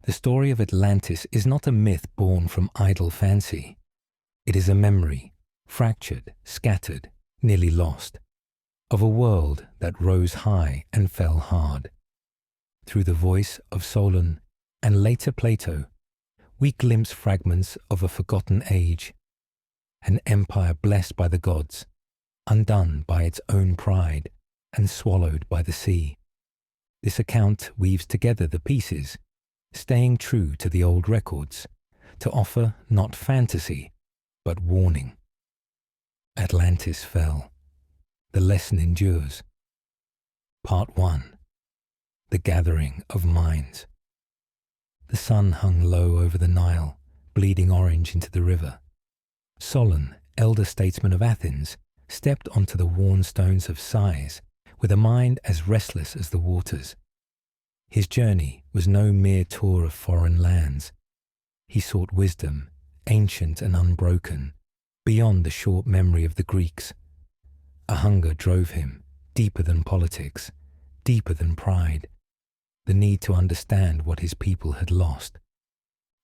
The story of Atlantis is not a myth born from idle fancy. It is a memory, fractured, scattered, nearly lost, of a world that rose high and fell hard. Through the voice of Solon and later Plato, we glimpse fragments of a forgotten age, an empire blessed by the gods, undone by its own pride and swallowed by the sea. This account weaves together the pieces, staying true to the old records, to offer not fantasy, but warning. Atlantis fell. The lesson endures. Part 1. The Gathering of Minds. The sun hung low over the Nile, bleeding orange into the river. Solon, elder statesman of Athens, stepped onto the worn stones of Sais with a mind as restless as the waters. His journey was no mere tour of foreign lands. He sought wisdom, ancient and unbroken, beyond the short memory of the Greeks. A hunger drove him, deeper than politics, deeper than pride, the need to understand what his people had lost.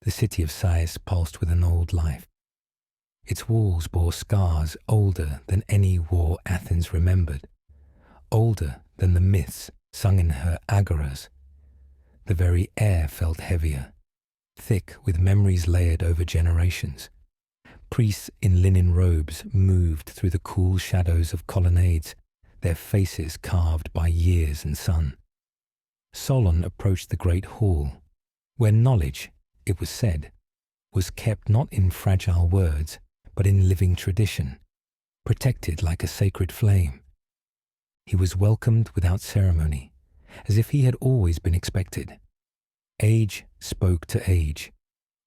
The city of Sais pulsed with an old life. Its walls bore scars older than any war Athens remembered, older than the myths sung in her agoras. The very air felt heavier, thick with memories layered over generations. Priests in linen robes moved through the cool shadows of colonnades, their faces carved by years and sun. Solon approached the great hall, where knowledge, it was said, was kept not in fragile words, but in living tradition, protected like a sacred flame. He was welcomed without ceremony, as if he had always been expected. Age spoke to age.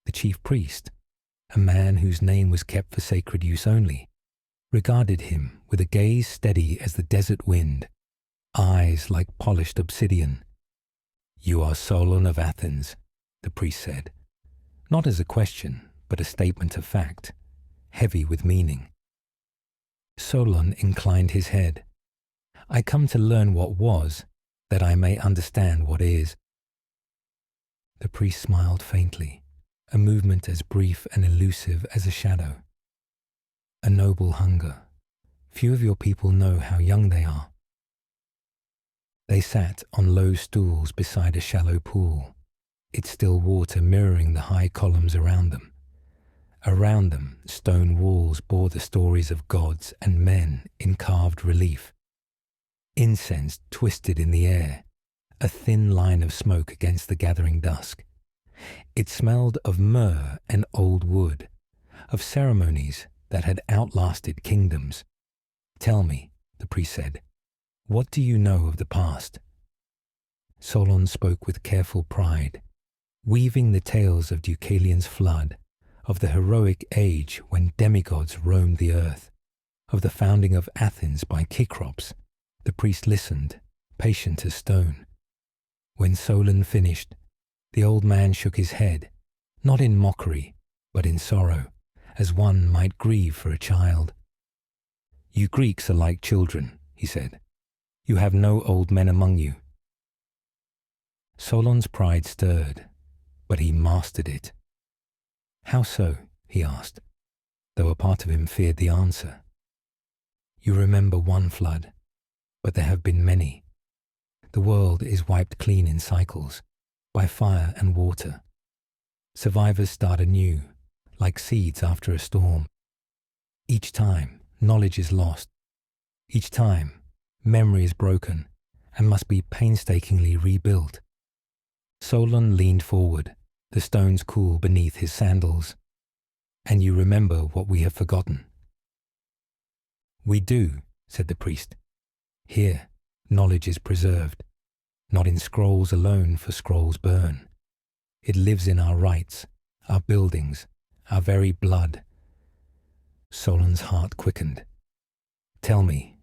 The chief priest, a man whose name was kept for sacred use only, regarded him with a gaze steady as the desert wind, eyes like polished obsidian. "You are Solon of Athens," the priest said, not as a question, but a statement of fact, heavy with meaning. Solon inclined his head. "I come to learn what was, that I may understand what is." The priest smiled faintly, a movement as brief and elusive as a shadow. "A noble hunger. Few of your people know how young they are." They sat on low stools beside a shallow pool, its still water mirroring the high columns around them. Around them, stone walls bore the stories of gods and men in carved relief. Incense twisted in the air, a thin line of smoke against the gathering dusk. It smelled of myrrh and old wood, of ceremonies that had outlasted kingdoms. "Tell me," the priest said, "what do you know of the past?" Solon spoke with careful pride, weaving the tales of Deucalion's flood, of the heroic age when demigods roamed the earth, of the founding of Athens by Cyclops. The priest listened, patient as stone. When Solon finished, the old man shook his head, not in mockery, but in sorrow, as one might grieve for a child. "You Greeks are like children," he said. "You have no old men among you." Solon's pride stirred, but he mastered it. "How so?" he asked, though a part of him feared the answer. "You remember one flood, but there have been many. The world is wiped clean in cycles, by fire and water. Survivors start anew, like seeds after a storm. Each time, knowledge is lost. Each time, memory is broken and must be painstakingly rebuilt." Solon leaned forward, the stones cool beneath his sandals. "And you remember what we have forgotten?" "We do," said the priest. "Here, knowledge is preserved, not in scrolls alone, for scrolls burn. It lives in our rites, our buildings, our very blood." Solon's heart quickened. "Tell me."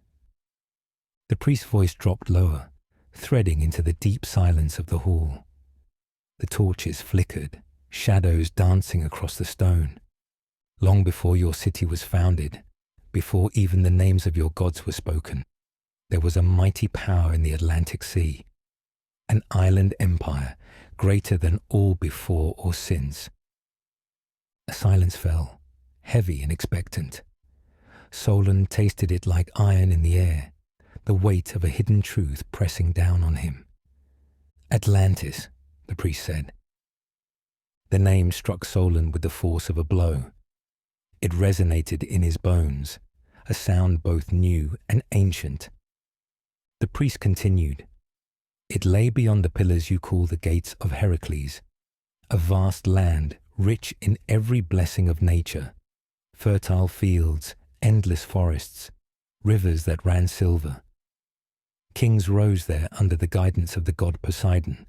The priest's voice dropped lower, threading into the deep silence of the hall. The torches flickered, shadows dancing across the stone. "Long before your city was founded, before even the names of your gods were spoken, there was a mighty power in the Atlantic Sea, an island empire greater than all before or since. A silence fell, heavy and expectant. Solon tasted it like iron in the air, the weight of a hidden truth pressing down on him. Atlantis, the priest said. The name struck Solon with the force of a blow. It resonated in his bones, a sound both new and ancient. The priest continued. It lay beyond the pillars you call the gates of Heracles, a vast land rich in every blessing of nature, fertile fields, endless forests, rivers that ran silver. Kings rose there under the guidance of the god Poseidon,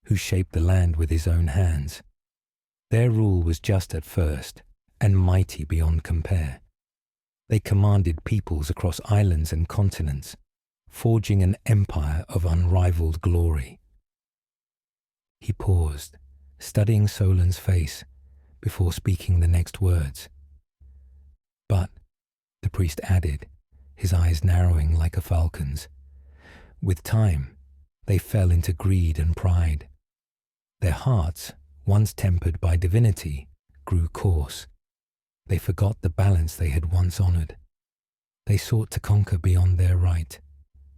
who shaped the land with his own hands. Their rule was just at first, and mighty beyond compare. They commanded peoples across islands and continents, forging an empire of unrivaled glory. He paused, studying Solon's face, before speaking the next words. But, the priest added, his eyes narrowing like a falcon's, with time, they fell into greed and pride. Their hearts, once tempered by divinity, grew coarse. They forgot the balance they had once honored. They sought to conquer beyond their right,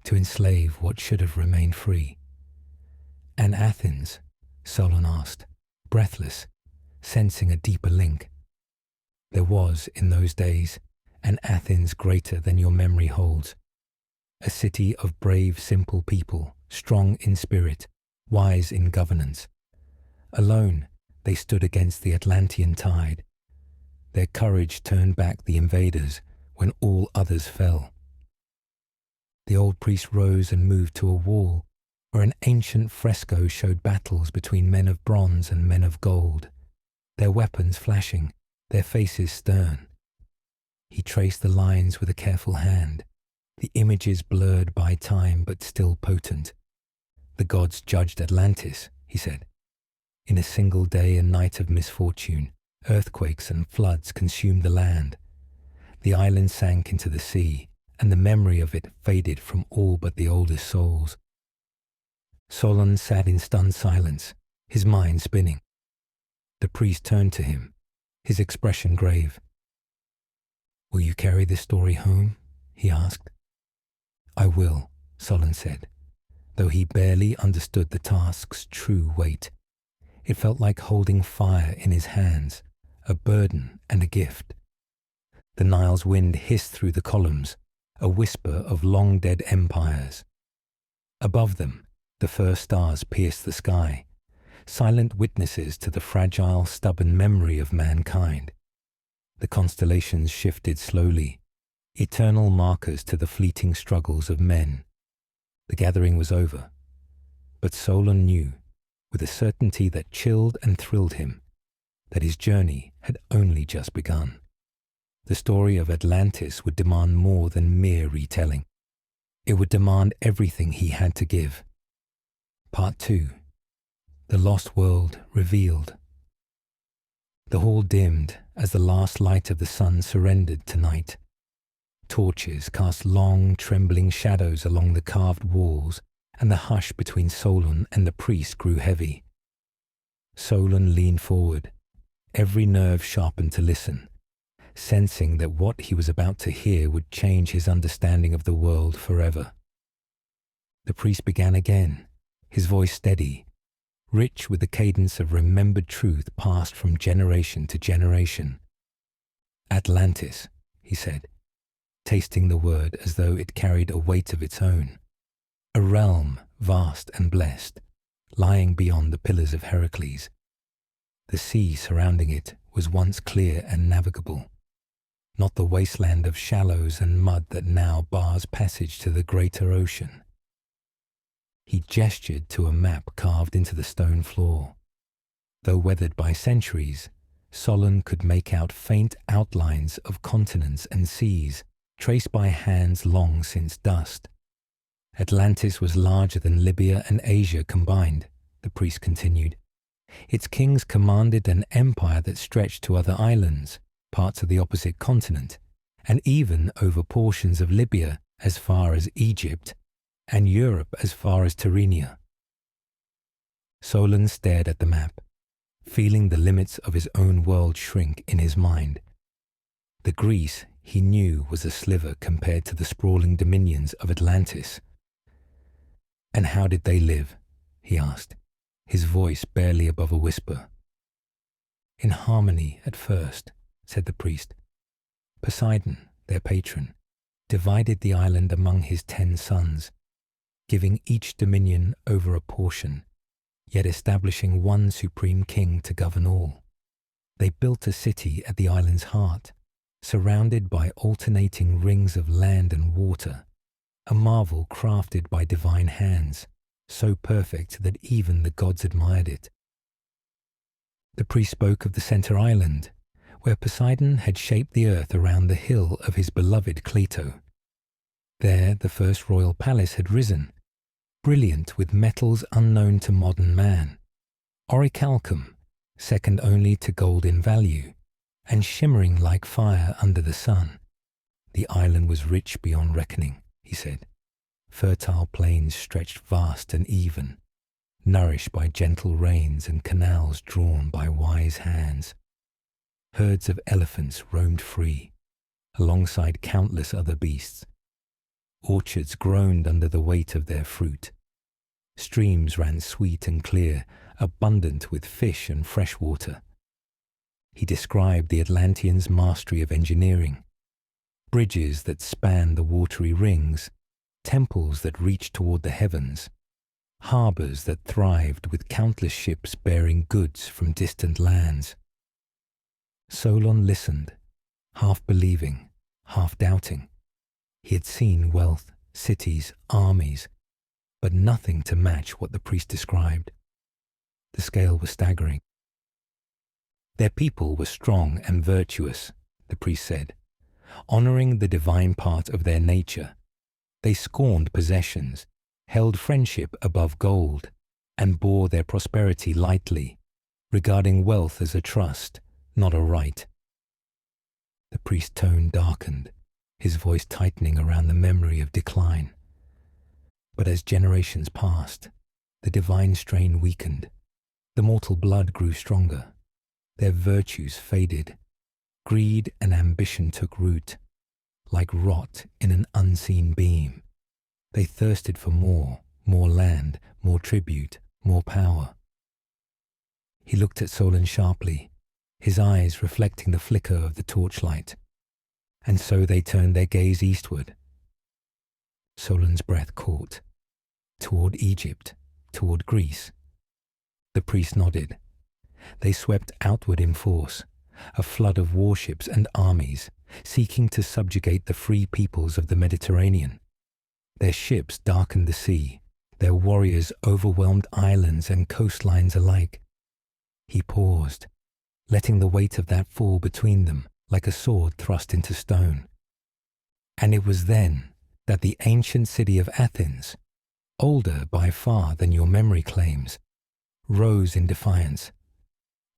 to enslave what should have remained free. And Athens, Solon asked, breathless, sensing a deeper link. There was, in those days, an Athens greater than your memory holds, a city of brave, simple people, strong in spirit, wise in governance. Alone, they stood against the Atlantean tide. Their courage turned back the invaders when all others fell. The old priest rose and moved to a wall where an ancient fresco showed battles between men of bronze and men of gold, their weapons flashing, their faces stern. He traced the lines with a careful hand, the images blurred by time but still potent. The gods judged Atlantis, he said. In a single day and night of misfortune, earthquakes and floods consumed the land. The island sank into the sea, and the memory of it faded from all but the oldest souls. Solon sat in stunned silence, his mind spinning. The priest turned to him, his expression grave. "Will you carry this story home?" he asked. "I will," Solon said, though he barely understood the task's true weight. It felt like holding fire in his hands, a burden and a gift. The Nile's wind hissed through the columns, a whisper of long-dead empires. Above them, the first stars pierced the sky, silent witnesses to the fragile, stubborn memory of mankind. The constellations shifted slowly, eternal markers to the fleeting struggles of men. The gathering was over, but Solon knew, with a certainty that chilled and thrilled him, that his journey had only just begun. The story of Atlantis would demand more than mere retelling. It would demand everything he had to give. Part 2. The Lost World Revealed. The hall dimmed as the last light of the sun surrendered to night. Torches cast long, trembling shadows along the carved walls, and the hush between Solon and the priest grew heavy. Solon leaned forward, every nerve sharpened to listen, sensing that what he was about to hear would change his understanding of the world forever. The priest began again, his voice steady, rich with the cadence of remembered truth passed from generation to generation. "Atlantis," he said, tasting the word as though it carried a weight of its own. A realm vast and blessed, lying beyond the pillars of Heracles. The sea surrounding it was once clear and navigable, not the wasteland of shallows and mud that now bars passage to the greater ocean. He gestured to a map carved into the stone floor. Though weathered by centuries, Solon could make out faint outlines of continents and seas, traced by hands long since dust. Atlantis was larger than Libya and Asia combined, the priest continued. Its kings commanded an empire that stretched to other islands, parts of the opposite continent, and even over portions of Libya as far as Egypt, and Europe as far as Tyrrhenia. Solon stared at the map, feeling the limits of his own world shrink in his mind. The Greece he knew was a sliver compared to the sprawling dominions of Atlantis. "And how did they live?" he asked, his voice barely above a whisper. "In harmony at first," said the priest. "Poseidon, their patron, divided the island among his 10 sons, giving each dominion over a portion, yet establishing one supreme king to govern all. They built a city at the island's heart, surrounded by alternating rings of land and water, a marvel crafted by divine hands, so perfect that even the gods admired it." The priest spoke of the center island, where Poseidon had shaped the earth around the hill of his beloved Plato. There the first royal palace had risen, brilliant with metals unknown to modern man, orichalcum, second only to gold in value, and shimmering like fire under the sun. The island was rich beyond reckoning, he said. Fertile plains stretched vast and even, nourished by gentle rains and canals drawn by wise hands. Herds of elephants roamed free, alongside countless other beasts. Orchards groaned under the weight of their fruit. Streams ran sweet and clear, abundant with fish and fresh water. He described the Atlanteans' mastery of engineering, bridges that spanned the watery rings, temples that reached toward the heavens, harbors that thrived with countless ships bearing goods from distant lands. Solon listened, half believing, half doubting. He had seen wealth, cities, armies, but nothing to match what the priest described. The scale was staggering. Their people were strong and virtuous, the priest said, honoring the divine part of their nature. They scorned possessions, held friendship above gold, and bore their prosperity lightly, regarding wealth as a trust, not a right. The priest's tone darkened, his voice tightening around the memory of decline. But as generations passed, the divine strain weakened. The mortal blood grew stronger. Their virtues faded. Greed and ambition took root, like rot in an unseen beam. They thirsted for more land, more tribute, more power. He looked at Solon sharply, his eyes reflecting the flicker of the torchlight. And so they turned their gaze eastward. Solon's breath caught. Toward Egypt, toward Greece. The priest nodded. They swept outward in force, a flood of warships and armies, seeking to subjugate the free peoples of the Mediterranean. Their ships darkened the sea, their warriors overwhelmed islands and coastlines alike. He paused, letting the weight of that fall between them like a sword thrust into stone. And it was then that the ancient city of Athens, older by far than your memory claims, rose in defiance.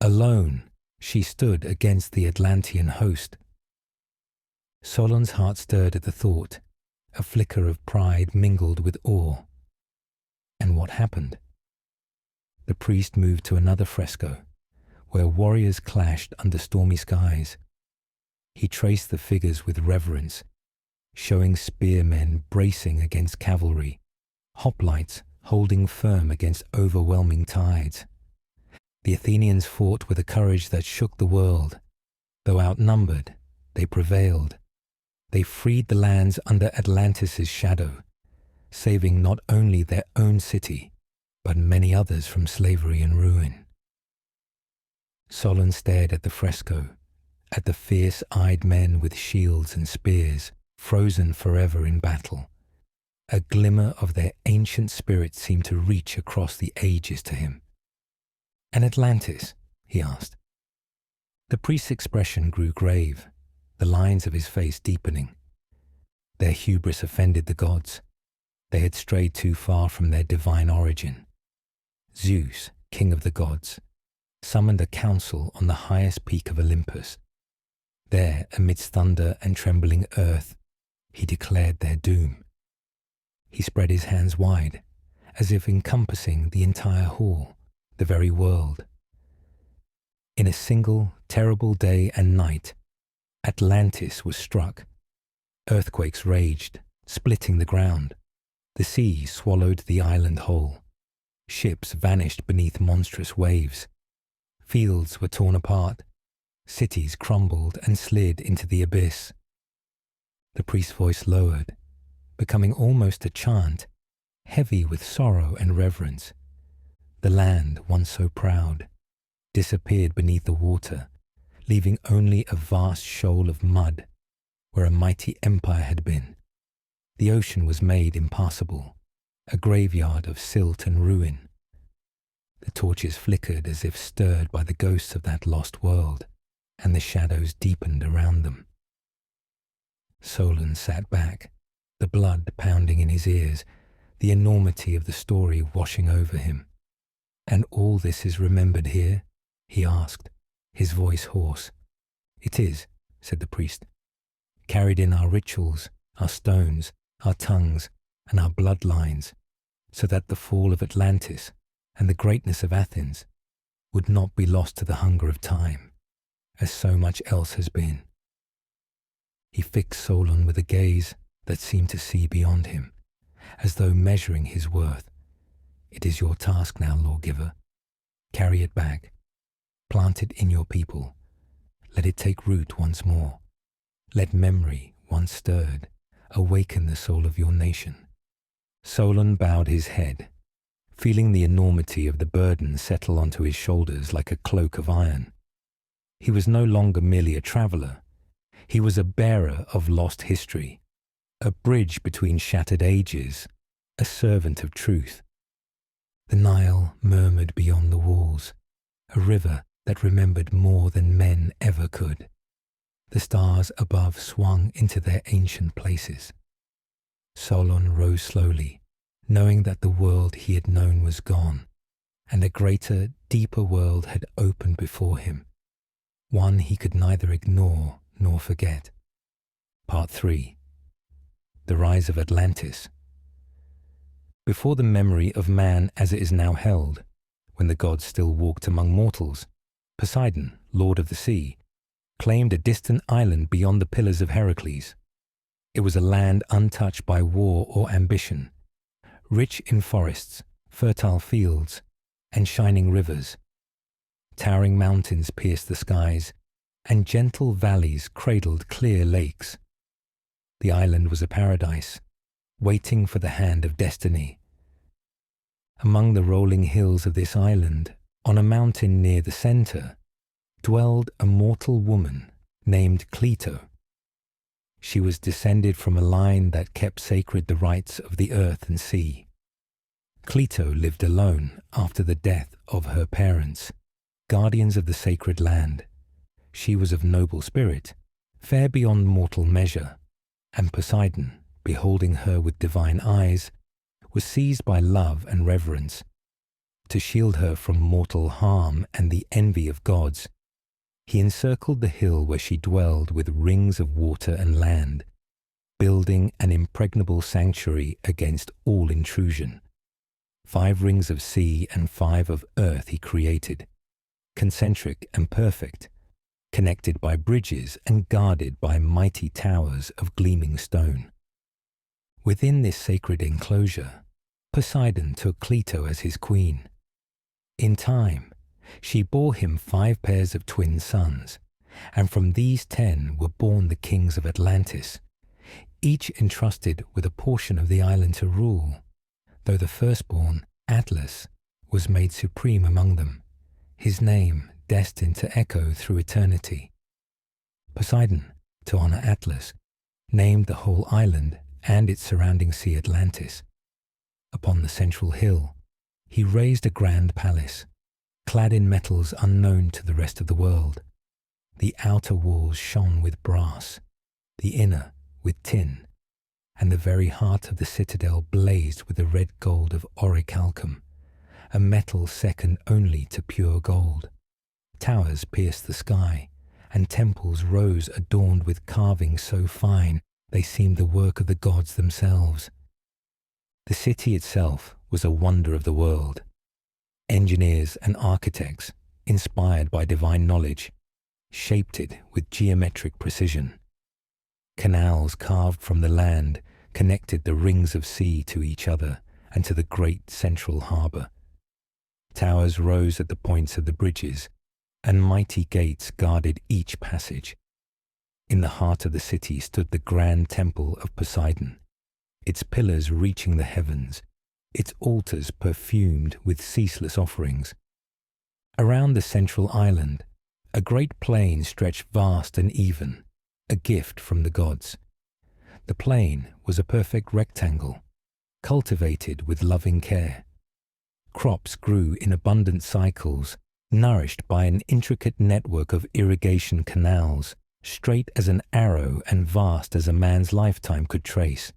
Alone, she stood against the Atlantean host. Solon's heart stirred at the thought, a flicker of pride mingled with awe. And what happened? The priest moved to another fresco, where warriors clashed under stormy skies. He traced the figures with reverence, showing spearmen bracing against cavalry, hoplites holding firm against overwhelming tides. The Athenians fought with a courage that shook the world. Though outnumbered, they prevailed. They freed the lands under Atlantis' shadow, saving not only their own city, but many others from slavery and ruin. Solon stared at the fresco, at the fierce-eyed men with shields and spears, frozen forever in battle. A glimmer of their ancient spirit seemed to reach across the ages to him. "And Atlantis?" he asked. The priest's expression grew grave, the lines of his face deepening. Their hubris offended the gods. They had strayed too far from their divine origin. Zeus, king of the gods, summoned a council on the highest peak of Olympus. There, amidst thunder and trembling earth, he declared their doom. He spread his hands wide, as if encompassing the entire hall, the very world. In a single terrible day and night, Atlantis was struck. Earthquakes raged, splitting the ground. The sea swallowed the island whole. Ships vanished beneath monstrous waves. Fields were torn apart. Cities crumbled and slid into the abyss. The priest's voice lowered, becoming almost a chant, heavy with sorrow and reverence. The land, once so proud, disappeared beneath the water, leaving only a vast shoal of mud where a mighty empire had been. The ocean was made impassable, a graveyard of silt and ruin. The torches flickered as if stirred by the ghosts of that lost world, and the shadows deepened around them. Solon sat back, the blood pounding in his ears, the enormity of the story washing over him. "And all this is remembered here?" he asked, his voice hoarse. "It is," said the priest, "carried in our rituals, our stones, our tongues, and our bloodlines, so that the fall of Atlantis and the greatness of Athens would not be lost to the hunger of time, as so much else has been." He fixed Solon with a gaze that seemed to see beyond him, as though measuring his worth. "It is your task now, lawgiver. Carry it back. Plant it in your people. Let it take root once more. Let memory, once stirred, awaken the soul of your nation." Solon bowed his head, feeling the enormity of the burden settle onto his shoulders like a cloak of iron. He was no longer merely a traveller. He was a bearer of lost history, a bridge between shattered ages, a servant of truth. The Nile murmured beyond the walls, a river that remembered more than men ever could. The stars above swung into their ancient places. Solon rose slowly, knowing that the world he had known was gone, and a greater, deeper world had opened before him, one he could neither ignore nor forget. Part 3. The Rise of Atlantis. Before the memory of man as it is now held, when the gods still walked among mortals, Poseidon, lord of the sea, claimed a distant island beyond the pillars of Heracles. It was a land untouched by war or ambition, rich in forests, fertile fields, and shining rivers. Towering mountains pierced the skies, and gentle valleys cradled clear lakes. The island was a paradise, waiting for the hand of destiny. Among the rolling hills of this island, on a mountain near the center, dwelled a mortal woman named Cleito. She was descended from a line that kept sacred the rights of the earth and sea. Cleito lived alone after the death of her parents, guardians of the sacred land. She was of noble spirit, fair beyond mortal measure, and Poseidon, beholding her with divine eyes, was seized by love and reverence. To shield her from mortal harm and the envy of gods, he encircled the hill where she dwelled with rings of water and land, building an impregnable sanctuary against all intrusion. 5 rings of sea and 5 of earth he created, concentric and perfect, connected by bridges and guarded by mighty towers of gleaming stone. Within this sacred enclosure, Poseidon took Cleito as his queen. In time, she bore him 5 pairs of twin sons, and from these 10 were born the kings of Atlantis, each entrusted with a portion of the island to rule, though the firstborn, Atlas, was made supreme among them, his name destined to echo through eternity. Poseidon, to honor Atlas, named the whole island and its surrounding sea Atlantis. Upon the central hill, he raised a grand palace, clad in metals unknown to the rest of the world. The outer walls shone with brass, the inner with tin, and the very heart of the citadel blazed with the red gold of orichalcum, a metal second only to pure gold. Towers pierced the sky, and temples rose adorned with carvings so fine they seemed the work of the gods themselves. The city itself was a wonder of the world. Engineers and architects, inspired by divine knowledge, shaped it with geometric precision. Canals carved from the land connected the rings of sea to each other and to the great central harbour. Towers rose at the points of the bridges, and mighty gates guarded each passage. In the heart of the city stood the grand temple of Poseidon, its pillars reaching the heavens, its altars perfumed with ceaseless offerings. Around the central island, a great plain stretched vast and even, a gift from the gods. The plain was a perfect rectangle, cultivated with loving care. Crops grew in abundant cycles, nourished by an intricate network of irrigation canals, straight as an arrow and vast as a man's lifetime could trace.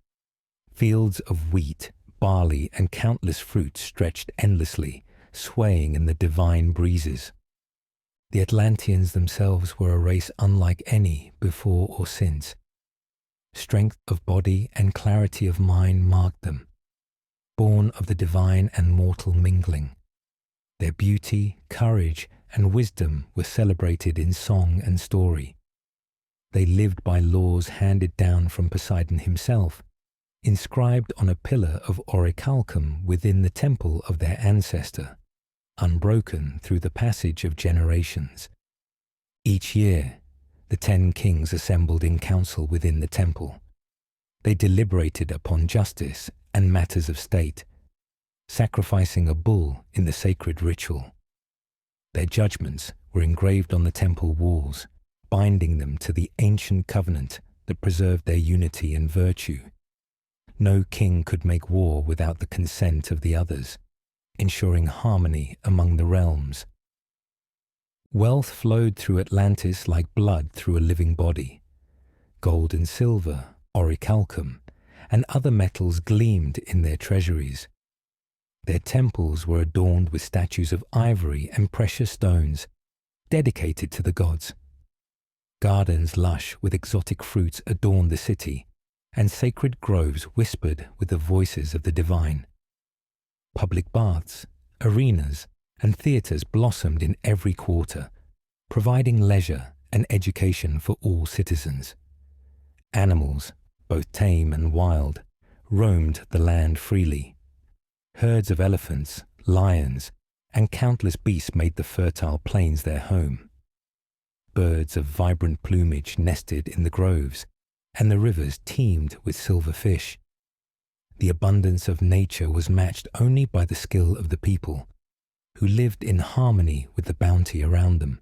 Fields of wheat, barley, and countless fruits stretched endlessly, swaying in the divine breezes. The Atlanteans themselves were a race unlike any before or since. Strength of body and clarity of mind marked them, born of the divine and mortal mingling. Their beauty, courage, and wisdom were celebrated in song and story. They lived by laws handed down from Poseidon himself, inscribed on a pillar of orichalcum within the temple of their ancestor, unbroken through the passage of generations. Each year, the 10 kings assembled in council within the temple. They deliberated upon justice and matters of state, sacrificing a bull in the sacred ritual. Their judgments were engraved on the temple walls, binding them to the ancient covenant that preserved their unity and virtue. No king could make war without the consent of the others, ensuring harmony among the realms. Wealth flowed through Atlantis like blood through a living body. Gold and silver, orichalcum, and other metals gleamed in their treasuries. Their temples were adorned with statues of ivory and precious stones, dedicated to the gods. Gardens lush with exotic fruits adorned the city, and sacred groves whispered with the voices of the divine. Public baths, arenas, and theatres blossomed in every quarter, providing leisure and education for all citizens. Animals, both tame and wild, roamed the land freely. Herds of elephants, lions, and countless beasts made the fertile plains their home. Birds of vibrant plumage nested in the groves, and the rivers teemed with silver fish. The abundance of nature was matched only by the skill of the people, who lived in harmony with the bounty around them.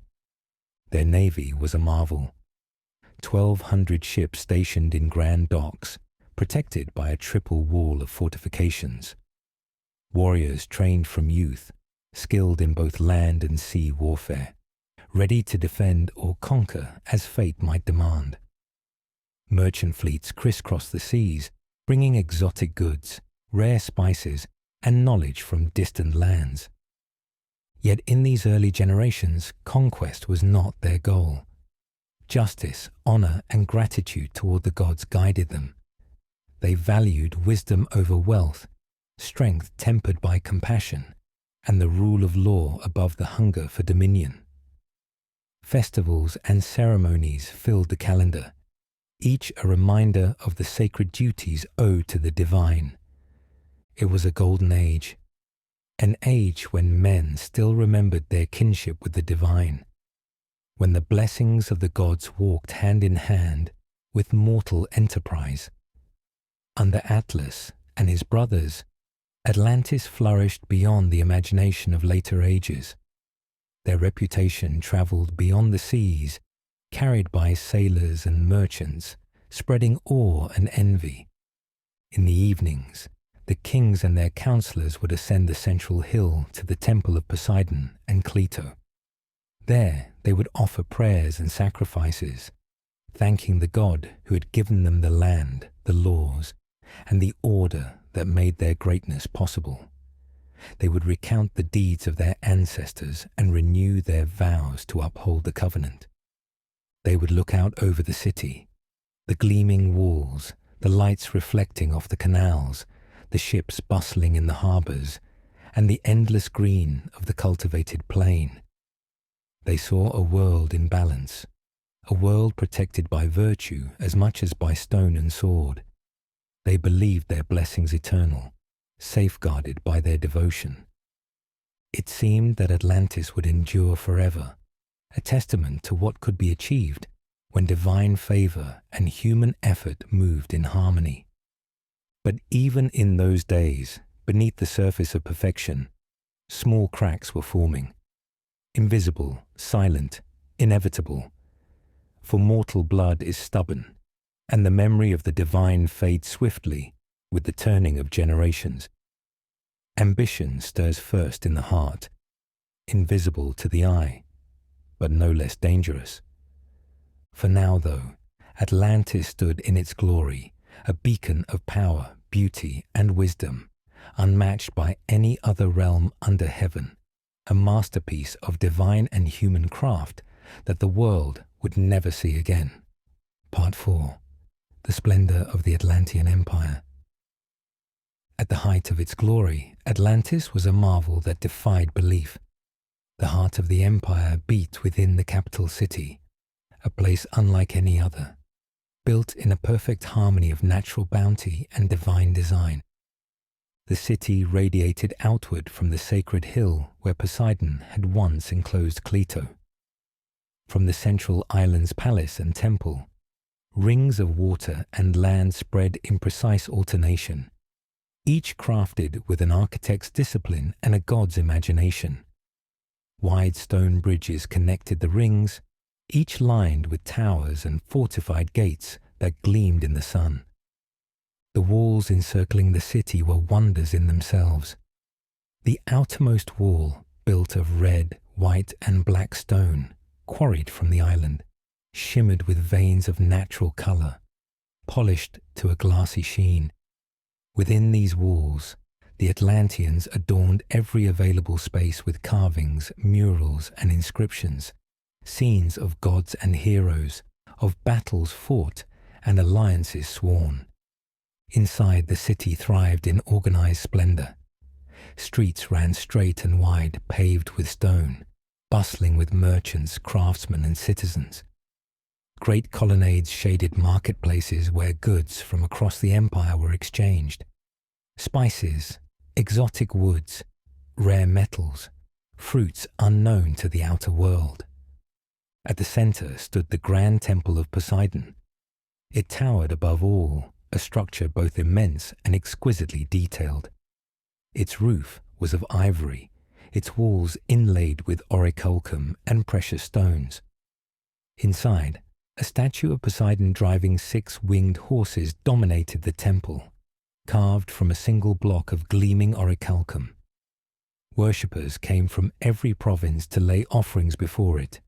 Their navy was a marvel. 1,200 ships stationed in grand docks, protected by a triple wall of fortifications. Warriors trained from youth, skilled in both land and sea warfare, ready to defend or conquer as fate might demand. Merchant fleets crisscrossed the seas, bringing exotic goods, rare spices, and knowledge from distant lands. Yet in these early generations, conquest was not their goal. Justice, honor, and gratitude toward the gods guided them. They valued wisdom over wealth, strength tempered by compassion, and the rule of law above the hunger for dominion. Festivals and ceremonies filled the calendar, each a reminder of the sacred duties owed to the divine. It was a golden age, an age when men still remembered their kinship with the divine, when the blessings of the gods walked hand in hand with mortal enterprise. Under Atlas and his brothers, Atlantis flourished beyond the imagination of later ages. Their reputation traveled beyond the seas, carried by sailors and merchants, spreading awe and envy. In the evenings, the kings and their counselors would ascend the central hill to the temple of Poseidon and Plato. There they would offer prayers and sacrifices, thanking the god who had given them the land, the laws, and the order that made their greatness possible. They would recount the deeds of their ancestors and renew their vows to uphold the covenant. They would look out over the city, the gleaming walls, the lights reflecting off the canals, the ships bustling in the harbours, and the endless green of the cultivated plain. They saw a world in balance, a world protected by virtue as much as by stone and sword. They believed their blessings eternal, safeguarded by their devotion. It seemed that Atlantis would endure forever, a testament to what could be achieved when divine favor and human effort moved in harmony. But even in those days, beneath the surface of perfection, small cracks were forming, invisible, silent, inevitable. For mortal blood is stubborn, and the memory of the divine fades swiftly with the turning of generations. Ambition stirs first in the heart, invisible to the eye, but no less dangerous. For now, though, Atlantis stood in its glory, a beacon of power, beauty, and wisdom, unmatched by any other realm under heaven, a masterpiece of divine and human craft that the world would never see again. Part 4. The Splendor of the Atlantean Empire. At the height of its glory, Atlantis was a marvel that defied belief. The heart of the empire beat within the capital city, a place unlike any other, built in a perfect harmony of natural bounty and divine design. The city radiated outward from the sacred hill where Poseidon had once enclosed Plato. From the central island's palace and temple, rings of water and land spread in precise alternation, each crafted with an architect's discipline and a god's imagination. Wide stone bridges connected the rings, each lined with towers and fortified gates that gleamed in the sun. The walls encircling the city were wonders in themselves. The outermost wall, built of red, white, and black stone, quarried from the island, shimmered with veins of natural color, polished to a glassy sheen. Within these walls, the Atlanteans adorned every available space with carvings, murals, and inscriptions, scenes of gods and heroes, of battles fought and alliances sworn. Inside, the city thrived in organized splendor. Streets ran straight and wide, paved with stone, bustling with merchants, craftsmen, and citizens. Great colonnades shaded marketplaces where goods from across the empire were exchanged. Spices, exotic woods, rare metals, fruits unknown to the outer world. At the center stood the grand temple of Poseidon. It towered above all, a structure both immense and exquisitely detailed. Its roof was of ivory, its walls inlaid with orichalcum and precious stones. Inside, a statue of Poseidon driving 6 winged horses dominated the temple, carved from a single block of gleaming orichalcum. Worshippers came from every province to lay offerings before it,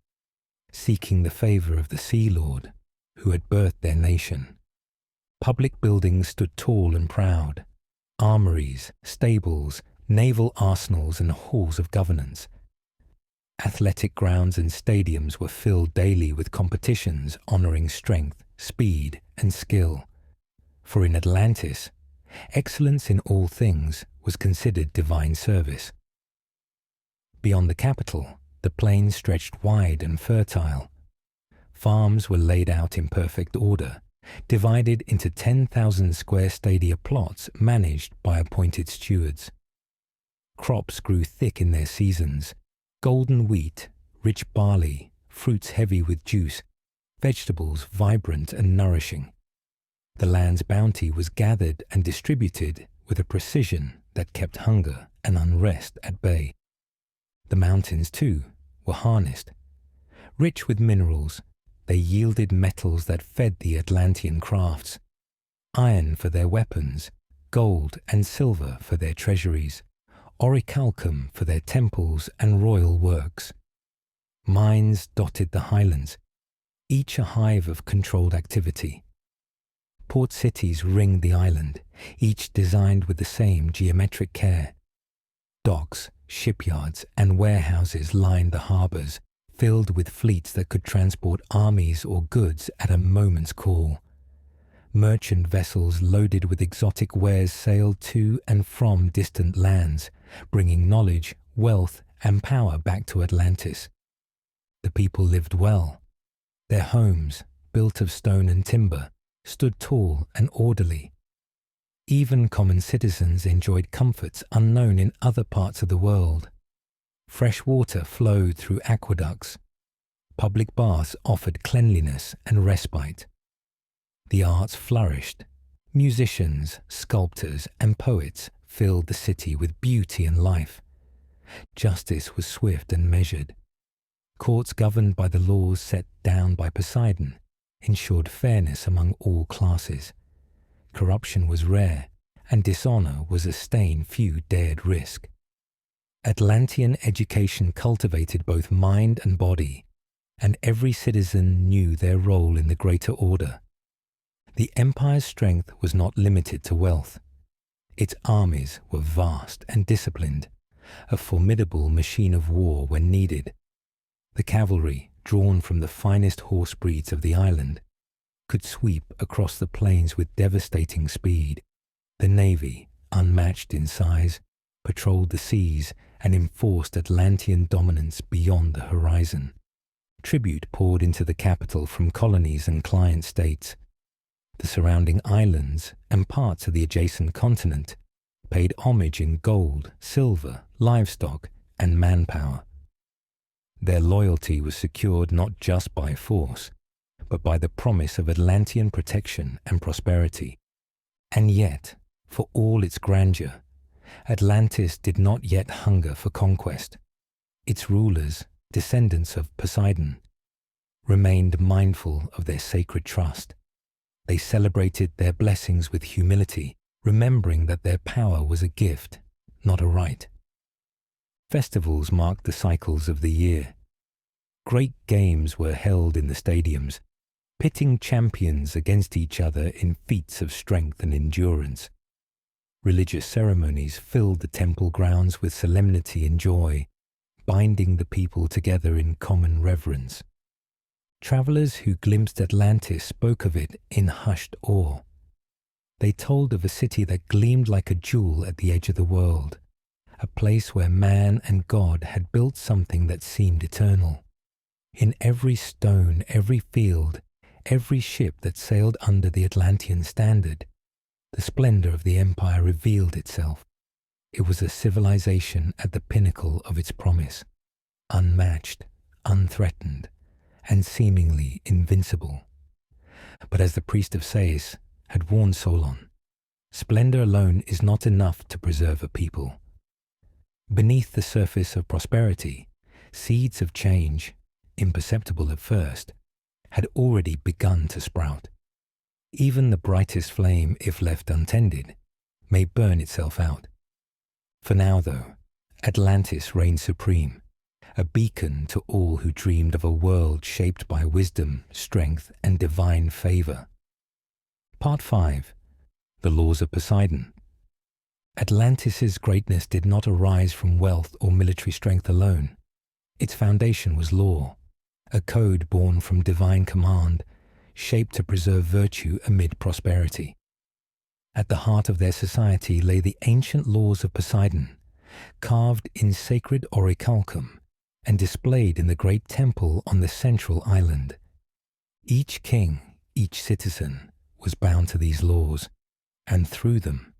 seeking the favor of the Sea Lord, who had birthed their nation. Public buildings stood tall and proud, armories, stables, naval arsenals, and halls of governance. Athletic grounds and stadiums were filled daily with competitions honoring strength, speed, and skill. For in Atlantis, excellence in all things was considered divine service. Beyond the capital, the plains stretched wide and fertile. Farms were laid out in perfect order, divided into 10,000 square stadia plots managed by appointed stewards. Crops grew thick in their seasons: golden wheat, rich barley, fruits heavy with juice, vegetables vibrant and nourishing. The land's bounty was gathered and distributed with a precision that kept hunger and unrest at bay. The mountains, too, were harnessed. Rich with minerals, they yielded metals that fed the Atlantean crafts: iron for their weapons, gold and silver for their treasuries, orichalcum for their temples and royal works. Mines dotted the highlands, each a hive of controlled activity. Port cities ringed the island, each designed with the same geometric care. Docks, shipyards, and warehouses lined the harbors, filled with fleets that could transport armies or goods at a moment's call. Merchant vessels loaded with exotic wares sailed to and from distant lands, bringing knowledge, wealth, and power back to Atlantis. The people lived well. Their homes, built of stone and timber, stood tall and orderly. Even common citizens enjoyed comforts unknown in other parts of the world. Fresh water flowed through aqueducts. Public baths offered cleanliness and respite. The arts flourished. Musicians, sculptors, and poets filled the city with beauty and life. Justice was swift and measured. Courts governed by the laws set down by Poseidon ensured fairness among all classes. Corruption was rare, and dishonor was a stain few dared risk. Atlantean education cultivated both mind and body, and every citizen knew their role in the greater order. The empire's strength was not limited to wealth. Its armies were vast and disciplined, a formidable machine of war when needed. The cavalry, drawn from the finest horse breeds of the island, could sweep across the plains with devastating speed. The navy, unmatched in size, patrolled the seas and enforced Atlantean dominance beyond the horizon. Tribute poured into the capital from colonies and client states. The surrounding islands and parts of the adjacent continent paid homage in gold, silver, livestock, and manpower. Their loyalty was secured not just by force, but by the promise of Atlantean protection and prosperity. And yet, for all its grandeur, Atlantis did not yet hunger for conquest. Its rulers, descendants of Poseidon, remained mindful of their sacred trust. They celebrated their blessings with humility, remembering that their power was a gift, not a right. Festivals marked the cycles of the year. Great games were held in the stadiums, pitting champions against each other in feats of strength and endurance. Religious ceremonies filled the temple grounds with solemnity and joy, binding the people together in common reverence. Travelers who glimpsed Atlantis spoke of it in hushed awe. They told of a city that gleamed like a jewel at the edge of the world, a place where man and God had built something that seemed eternal. In every stone, every field, every ship that sailed under the Atlantean standard, the splendor of the empire revealed itself. It was a civilization at the pinnacle of its promise, unmatched, unthreatened, and seemingly invincible. But as the priest of Sais had warned Solon, splendor alone is not enough to preserve a people. Beneath the surface of prosperity, seeds of change, imperceptible at first, had already begun to sprout. Even the brightest flame, if left untended, may burn itself out. For now, though, Atlantis reigned supreme, a beacon to all who dreamed of a world shaped by wisdom, strength, and divine favor. Part 5. The Laws of Poseidon. Atlantis's greatness did not arise from wealth or military strength alone. Its foundation was law, a code born from divine command, shaped to preserve virtue amid prosperity. At the heart of their society lay the ancient laws of Poseidon, carved in sacred orichalcum and displayed in the great temple on the central island. Each king, each citizen, was bound to these laws, and through them,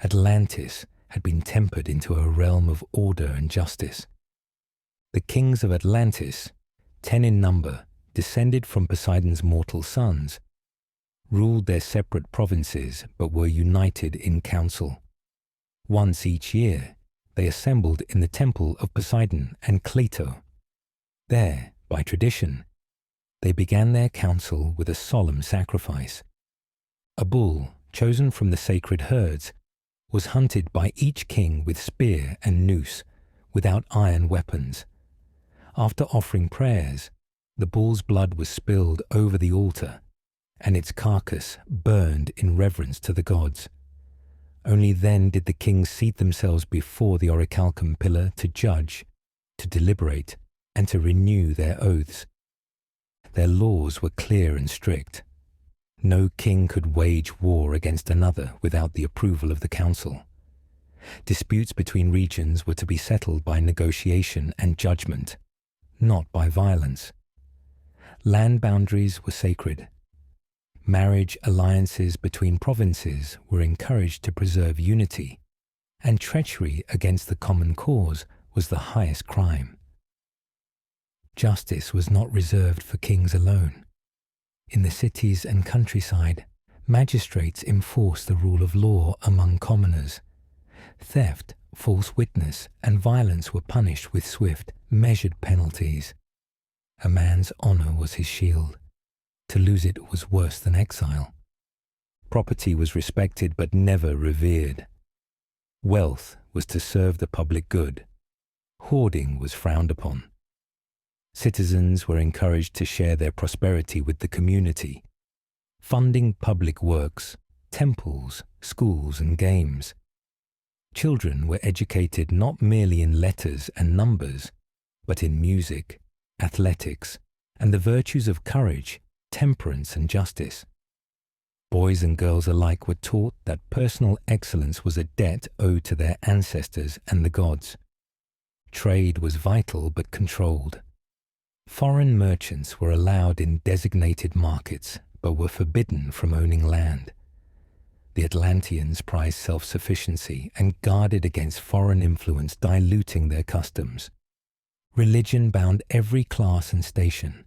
Atlantis had been tempered into a realm of order and justice. The kings of Atlantis, 10 in number, descended from Poseidon's mortal sons, ruled their separate provinces but were united in council. Once each year, they assembled in the temple of Poseidon and Plato. There, by tradition, they began their council with a solemn sacrifice. A bull, chosen from the sacred herds, was hunted by each king with spear and noose, without iron weapons. After offering prayers, the bull's blood was spilled over the altar, and its carcass burned in reverence to the gods. Only then did the kings seat themselves before the orichalcum pillar to judge, to deliberate, and to renew their oaths. Their laws were clear and strict. No king could wage war against another without the approval of the council. Disputes between regions were to be settled by negotiation and judgment, not by violence. Land boundaries were sacred. Marriage alliances between provinces were encouraged to preserve unity, and treachery against the common cause was the highest crime. Justice was not reserved for kings alone. In the cities and countryside, magistrates enforced the rule of law among commoners. Theft, false witness, and violence were punished with swift, measured penalties. A man's honor was his shield. To lose it was worse than exile. Property was respected but never revered. Wealth was to serve the public good. Hoarding was frowned upon. Citizens were encouraged to share their prosperity with the community, funding public works, temples, schools, and games. Children were educated not merely in letters and numbers, but in music, athletics, and the virtues of courage, temperance, and justice. Boys and girls alike were taught that personal excellence was a debt owed to their ancestors and the gods. Trade was vital but controlled. Foreign merchants were allowed in designated markets, but were forbidden from owning land. The Atlanteans prized self-sufficiency and guarded against foreign influence diluting their customs. Religion bound every class and station.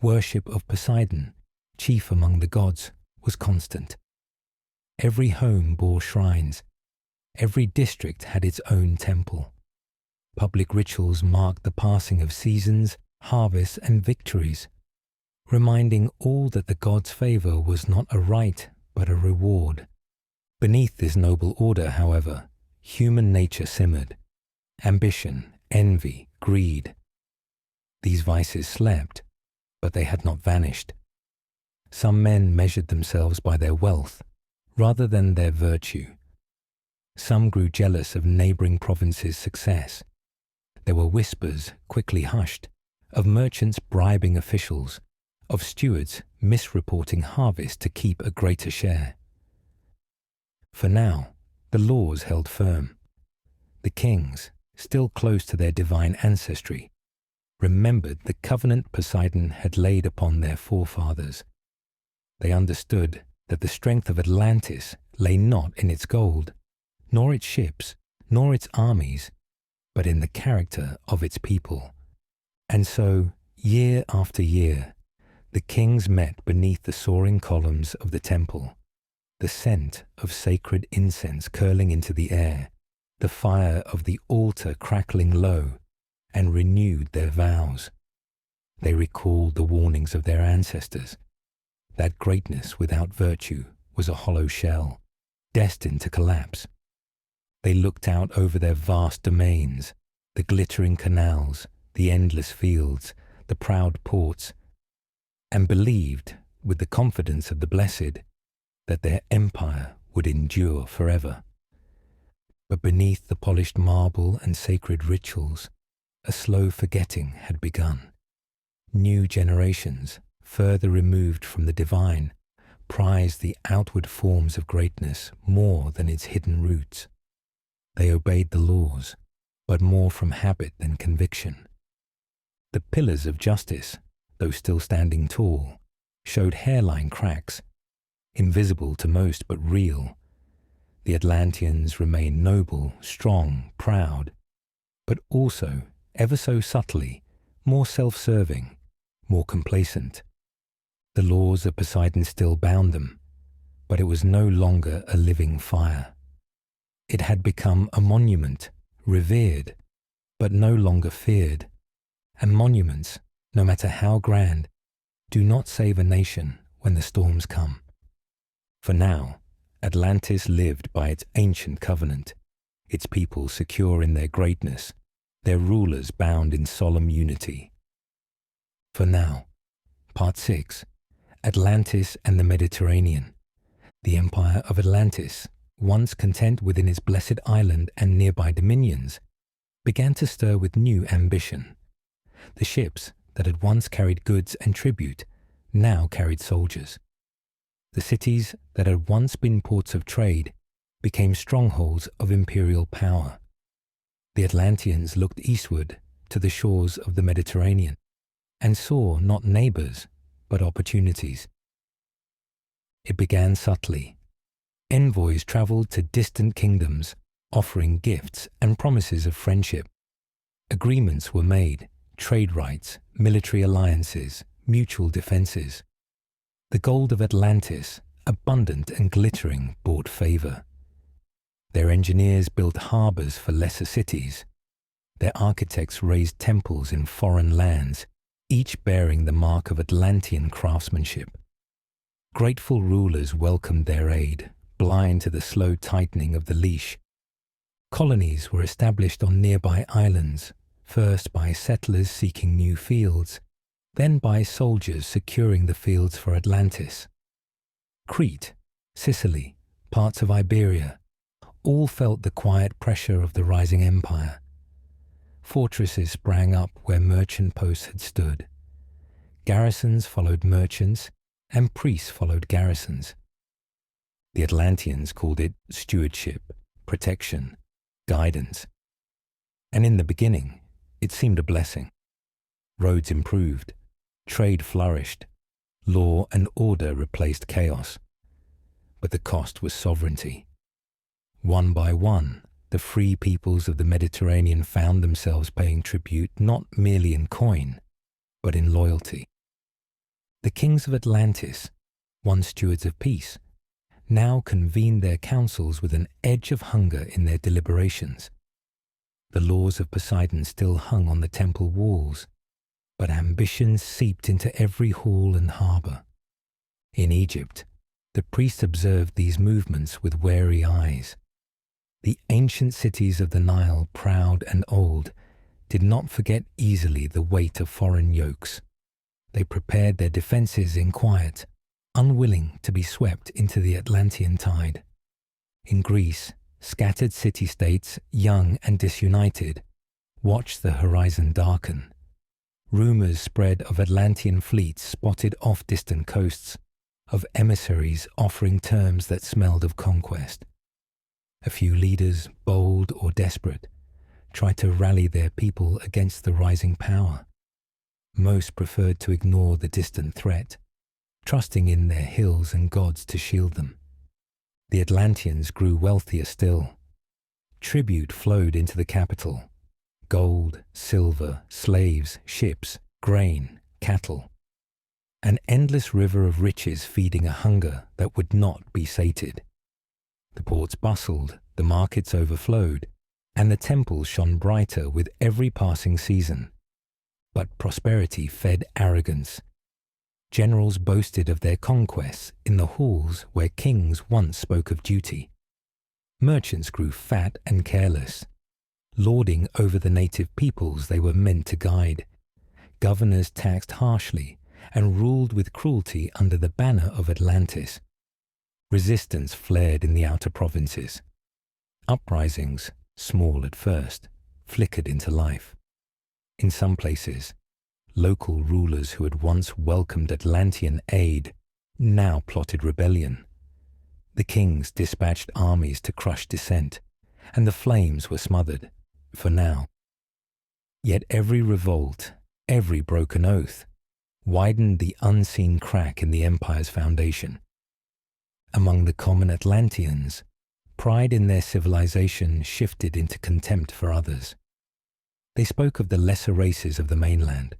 Worship of Poseidon, chief among the gods, was constant. Every home bore shrines. Every district had its own temple. Public rituals marked the passing of seasons, harvests, and victories, reminding all that the gods' favor was not a right, but a reward. Beneath this noble order, however, human nature simmered. Ambition, envy, greed. These vices slept, but they had not vanished. Some men measured themselves by their wealth, rather than their virtue. Some grew jealous of neighboring provinces' success. There were whispers, quickly hushed, of merchants bribing officials, of stewards misreporting harvest to keep a greater share. For now, the laws held firm. The kings, still close to their divine ancestry, remembered the covenant Poseidon had laid upon their forefathers. They understood that the strength of Atlantis lay not in its gold, nor its ships, nor its armies, but in the character of its people. And so, year after year, the kings met beneath the soaring columns of the temple, the scent of sacred incense curling into the air, the fire of the altar crackling low, and renewed their vows. They recalled the warnings of their ancestors, that greatness without virtue was a hollow shell, destined to collapse. They looked out over their vast domains, the glittering canals, the endless fields, the proud ports, and believed, with the confidence of the blessed, that their empire would endure forever. But beneath the polished marble and sacred rituals, a slow forgetting had begun. New generations, further removed from the divine, prized the outward forms of greatness more than its hidden roots. They obeyed the laws, but more from habit than conviction. The pillars of justice, though still standing tall, showed hairline cracks, invisible to most but real. The Atlanteans remained noble, strong, proud, but also, ever so subtly, more self-serving, more complacent. The laws of Poseidon still bound them, but it was no longer a living fire. It had become a monument, revered, but no longer feared. And monuments, no matter how grand, do not save a nation when the storms come. For now, Atlantis lived by its ancient covenant, its people secure in their greatness, their rulers bound in solemn unity. For now, Part 6, Atlantis and the Mediterranean. The empire of Atlantis, once content within its blessed island and nearby dominions, began to stir with new ambition. The ships that had once carried goods and tribute now carried soldiers. The cities that had once been ports of trade became strongholds of imperial power. The Atlanteans looked eastward to the shores of the Mediterranean and saw not neighbors, but opportunities. It began subtly. Envoys traveled to distant kingdoms, offering gifts and promises of friendship. Agreements were made, trade rights, military alliances, mutual defenses. The gold of Atlantis, abundant and glittering, brought favor. Their engineers built harbors for lesser cities. Their architects raised temples in foreign lands, each bearing the mark of Atlantean craftsmanship. Grateful rulers welcomed their aid, blind to the slow tightening of the leash. Colonies were established on nearby islands, first by settlers seeking new fields, then by soldiers securing the fields for Atlantis. Crete, Sicily, parts of Iberia, all felt the quiet pressure of the rising empire. Fortresses sprang up where merchant posts had stood. Garrisons followed merchants, and priests followed garrisons. The Atlanteans called it stewardship, protection, guidance. And in the beginning, it seemed a blessing. Roads improved, trade flourished, law and order replaced chaos. But the cost was sovereignty. One by one, the free peoples of the Mediterranean found themselves paying tribute not merely in coin, but in loyalty. The kings of Atlantis, once stewards of peace, now convened their councils with an edge of hunger in their deliberations. The laws of Poseidon still hung on the temple walls, but ambition seeped into every hall and harbour. In Egypt, the priests observed these movements with wary eyes. The ancient cities of the Nile, proud and old, did not forget easily the weight of foreign yokes. They prepared their defences in quiet, unwilling to be swept into the Atlantean tide. In Greece, scattered city-states, young and disunited, watched the horizon darken. Rumours spread of Atlantean fleets spotted off distant coasts, of emissaries offering terms that smelled of conquest. A few leaders, bold or desperate, tried to rally their people against the rising power. Most preferred to ignore the distant threat, trusting in their hills and gods to shield them. The Atlanteans grew wealthier still. Tribute flowed into the capital. Gold, silver, slaves, ships, grain, cattle. An endless river of riches feeding a hunger that would not be sated. The ports bustled, the markets overflowed, and the temples shone brighter with every passing season. But prosperity fed arrogance. Generals boasted of their conquests in the halls where kings once spoke of duty. Merchants grew fat and careless, lording over the native peoples they were meant to guide. Governors taxed harshly and ruled with cruelty under the banner of Atlantis. Resistance flared in the outer provinces. Uprisings, small at first, flickered into life. In some places, local rulers who had once welcomed Atlantean aid now plotted rebellion. The kings dispatched armies to crush dissent, and the flames were smothered, for now. Yet every revolt, every broken oath, widened the unseen crack in the empire's foundation. Among the common Atlanteans, pride in their civilization shifted into contempt for others. They spoke of the lesser races of the mainland,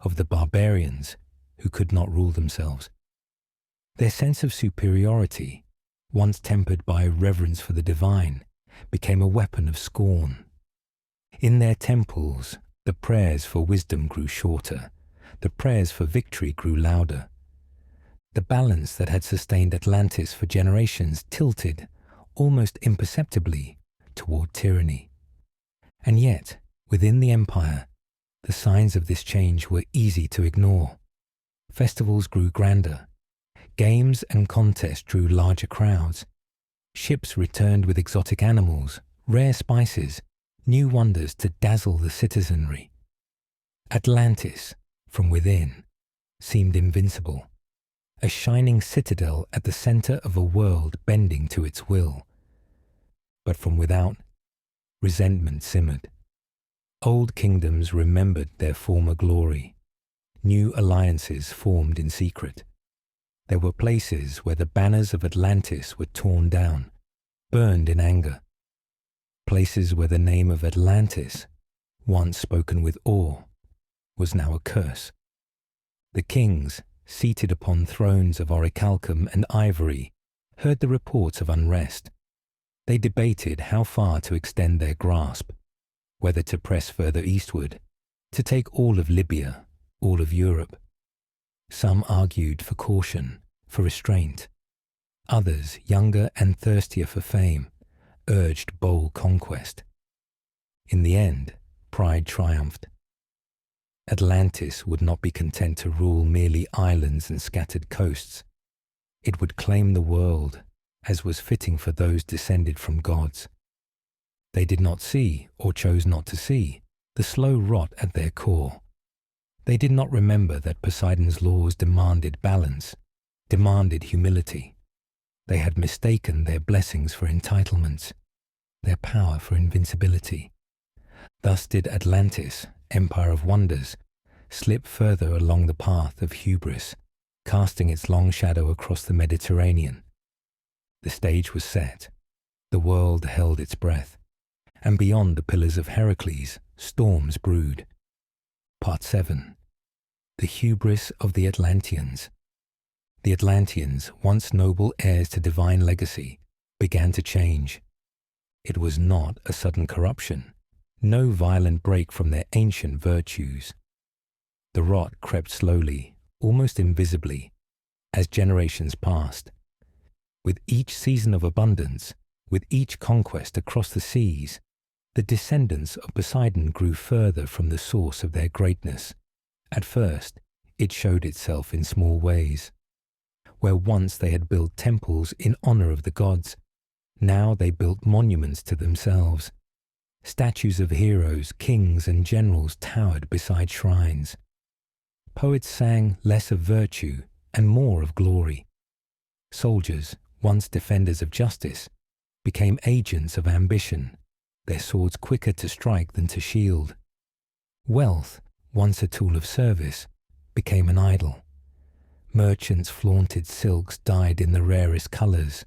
of the barbarians who could not rule themselves. Their sense of superiority, once tempered by reverence for the divine, became a weapon of scorn. In their temples, the prayers for wisdom grew shorter, the prayers for victory grew louder. The balance that had sustained Atlantis for generations tilted, almost imperceptibly, toward tyranny. And yet, within the empire, the signs of this change were easy to ignore. Festivals grew grander. Games and contests drew larger crowds. Ships returned with exotic animals, rare spices, new wonders to dazzle the citizenry. Atlantis, from within, seemed invincible, a shining citadel at the center of a world bending to its will. But from without, resentment simmered. Old kingdoms remembered their former glory. New alliances formed in secret. There were places where the banners of Atlantis were torn down, burned in anger. Places where the name of Atlantis, once spoken with awe, was now a curse. The kings, seated upon thrones of orichalcum and ivory, heard the reports of unrest. They debated how far to extend their grasp, whether to press further eastward, to take all of Libya, all of Europe. Some argued for caution, for restraint. Others, younger and thirstier for fame, urged bold conquest. In the end, pride triumphed. Atlantis would not be content to rule merely islands and scattered coasts. It would claim the world, as was fitting for those descended from gods. They did not see, or chose not to see, the slow rot at their core. They did not remember that Poseidon's laws demanded balance, demanded humility. They had mistaken their blessings for entitlements, their power for invincibility. Thus did Atlantis, empire of wonders, slip further along the path of hubris, casting its long shadow across the Mediterranean. The stage was set. The world held its breath. And beyond the pillars of Heracles, storms brewed. Part 7. The hubris of the Atlanteans. The Atlanteans, once noble heirs to divine legacy, began to change. It was not a sudden corruption, no violent break from their ancient virtues. The rot crept slowly, almost invisibly, as generations passed. With each season of abundance, with each conquest across the seas, the descendants of Poseidon grew further from the source of their greatness. At first, it showed itself in small ways. Where once they had built temples in honor of the gods, now they built monuments to themselves. Statues of heroes, kings, and generals towered beside shrines. Poets sang less of virtue and more of glory. Soldiers, once defenders of justice, became agents of ambition, their swords quicker to strike than to shield. Wealth, once a tool of service, became an idol. Merchants flaunted silks dyed in the rarest colors,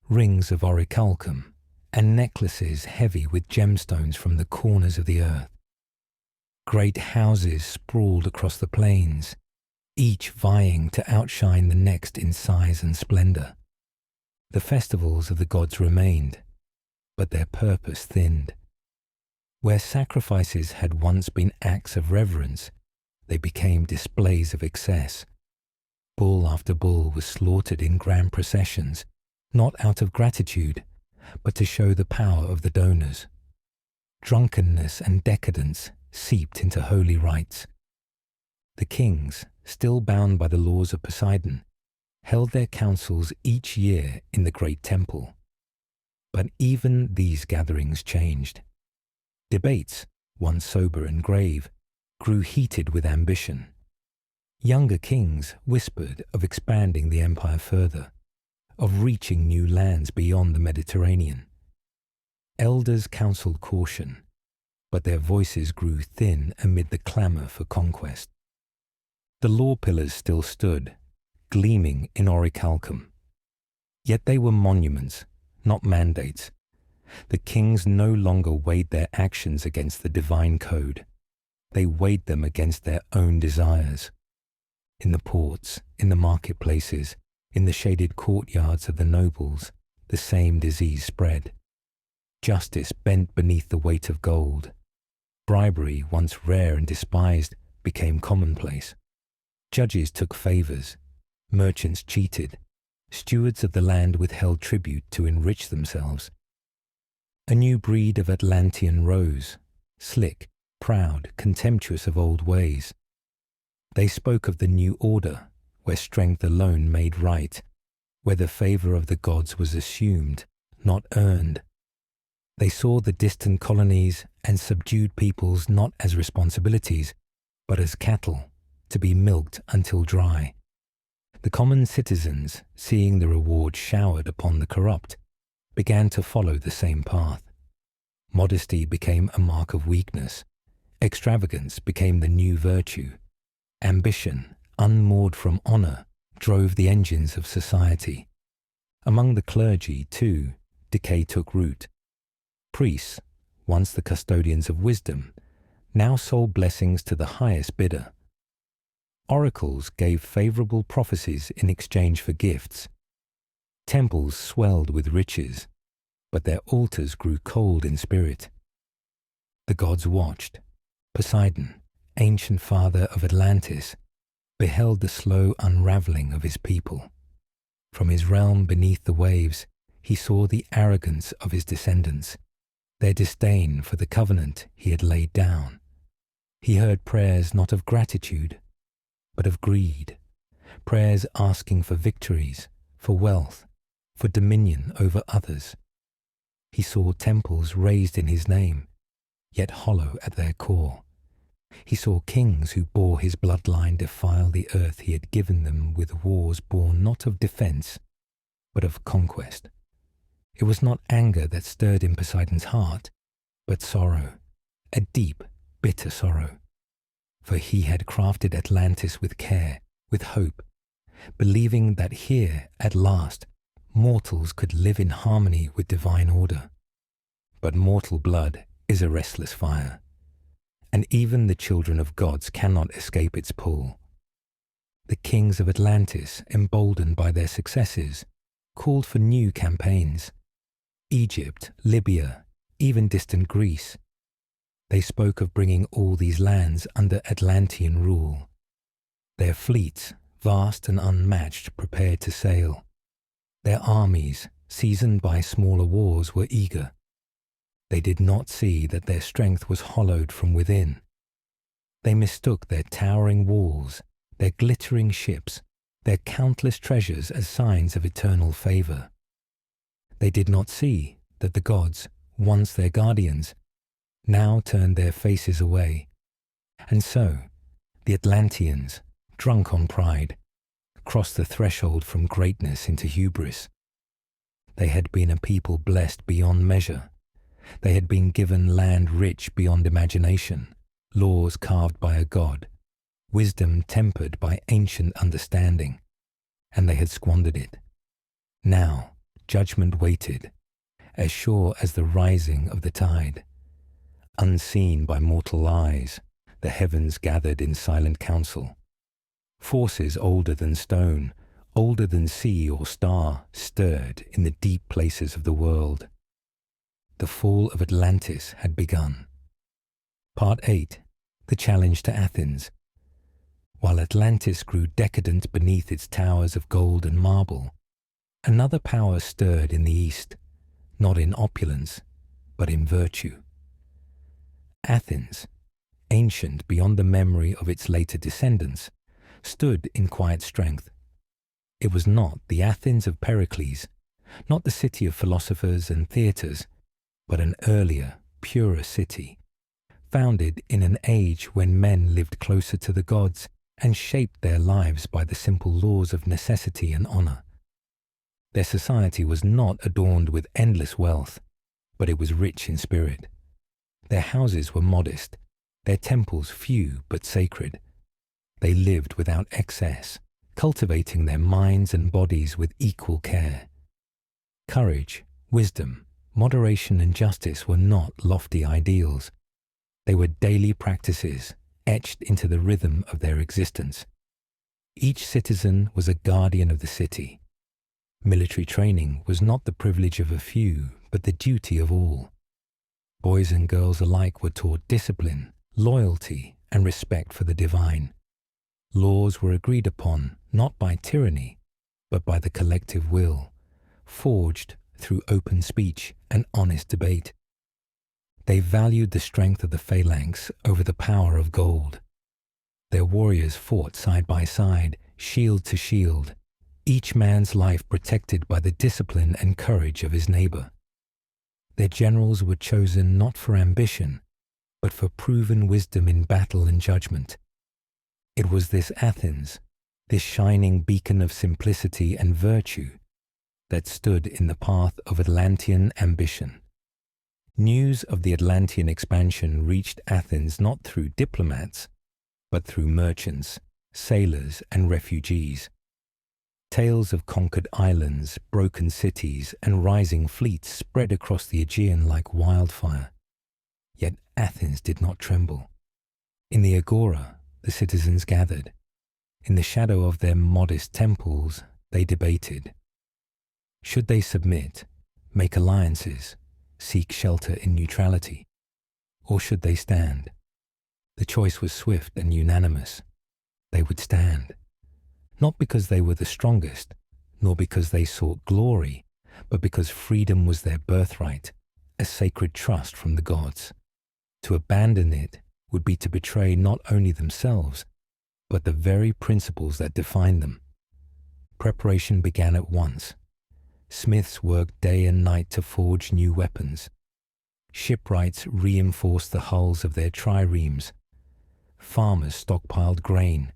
rings of orichalcum, and necklaces heavy with gemstones from the corners of the earth. Great houses sprawled across the plains, each vying to outshine the next in size and splendor. The festivals of the gods remained, but their purpose thinned. Where sacrifices had once been acts of reverence, they became displays of excess. Bull after bull was slaughtered in grand processions, not out of gratitude, but to show the power of the donors. Drunkenness and decadence seeped into holy rites. The kings, still bound by the laws of Poseidon, held their councils each year in the great temple. But even these gatherings changed. Debates, once sober and grave, grew heated with ambition. Younger kings whispered of expanding the empire further, of reaching new lands beyond the Mediterranean. Elders counseled caution, but their voices grew thin amid the clamor for conquest. The law pillars still stood, gleaming in orichalcum. Yet they were monuments, not mandates. The kings no longer weighed their actions against the divine code. They weighed them against their own desires. In the ports, in the marketplaces, in the shaded courtyards of the nobles, the same disease spread. Justice bent beneath the weight of gold. Bribery, once rare and despised, became commonplace. Judges took favors. Merchants cheated. Stewards of the land withheld tribute to enrich themselves. A new breed of Atlantean rose, slick, proud, contemptuous of old ways. They spoke of the new order, where strength alone made right, where the favor of the gods was assumed, not earned. They saw the distant colonies and subdued peoples not as responsibilities, but as cattle, to be milked until dry. The common citizens, seeing the reward showered upon the corrupt, began to follow the same path. Modesty became a mark of weakness. Extravagance became the new virtue. Ambition, unmoored from honor, drove the engines of society. Among the clergy, too, decay took root. Priests, once the custodians of wisdom, now sold blessings to the highest bidder. Oracles gave favorable prophecies in exchange for gifts. Temples swelled with riches, but their altars grew cold in spirit. The gods watched. Poseidon, ancient father of Atlantis, beheld the slow unraveling of his people. From his realm beneath the waves, he saw the arrogance of his descendants, their disdain for the covenant he had laid down. He heard prayers not of gratitude, but of greed, prayers asking for victories, for wealth, for dominion over others. He saw temples raised in his name, yet hollow at their core. He saw kings who bore his bloodline defile the earth he had given them with wars born not of defense, but of conquest. It was not anger that stirred in Poseidon's heart, but sorrow, a deep, bitter sorrow. For he had crafted Atlantis with care, with hope, believing that here, at last, mortals could live in harmony with divine order. But mortal blood is a restless fire, and even the children of gods cannot escape its pull. The kings of Atlantis, emboldened by their successes, called for new campaigns. Egypt, Libya, even distant Greece. They spoke of bringing all these lands under Atlantean rule. Their fleets, vast and unmatched, prepared to sail. Their armies, seasoned by smaller wars, were eager. They did not see that their strength was hollowed from within. They mistook their towering walls, their glittering ships, their countless treasures as signs of eternal favor. They did not see that the gods, once their guardians, now turned their faces away. And so, the Atlanteans, drunk on pride, crossed the threshold from greatness into hubris. They had been a people blessed beyond measure. They had been given land rich beyond imagination, laws carved by a god, wisdom tempered by ancient understanding, and they had squandered it. Now, judgment waited, as sure as the rising of the tide. Unseen by mortal eyes, the heavens gathered in silent council. Forces older than stone, older than sea or star, stirred in the deep places of the world. The fall of Atlantis had begun. Part 8. The challenge to Athens. While Atlantis grew decadent beneath its towers of gold and marble, another power stirred in the east, not in opulence, but in virtue. Athens, ancient beyond the memory of its later descendants, stood in quiet strength. It was not the Athens of Pericles, not the city of philosophers and theatres, but an earlier, purer city, founded in an age when men lived closer to the gods and shaped their lives by the simple laws of necessity and honor. Their society was not adorned with endless wealth, but it was rich in spirit. Their houses were modest, their temples few but sacred. They lived without excess, cultivating their minds and bodies with equal care. Courage, wisdom, moderation and justice were not lofty ideals. They were daily practices, etched into the rhythm of their existence. Each citizen was a guardian of the city. Military training was not the privilege of a few, but the duty of all. Boys and girls alike were taught discipline, loyalty, and respect for the divine. Laws were agreed upon not by tyranny, but by the collective will, forged through open speech and honest debate. They valued the strength of the phalanx over the power of gold. Their warriors fought side by side, shield to shield, each man's life protected by the discipline and courage of his neighbor. Their generals were chosen not for ambition, but for proven wisdom in battle and judgment. It was this Athens, this shining beacon of simplicity and virtue, that stood in the path of Atlantean ambition. News of the Atlantean expansion reached Athens not through diplomats, but through merchants, sailors, and refugees. Tales of conquered islands, broken cities, and rising fleets spread across the Aegean like wildfire. Yet Athens did not tremble. In the agora, the citizens gathered. In the shadow of their modest temples, they debated. Should they submit, make alliances, seek shelter in neutrality, or should they stand? The choice was swift and unanimous. They would stand, not because they were the strongest, nor because they sought glory, but because freedom was their birthright, a sacred trust from the gods. To abandon it would be to betray not only themselves, but the very principles that define them. Preparation began at once. Smiths worked day and night to forge new weapons. Shipwrights reinforced the hulls of their triremes. Farmers stockpiled grain.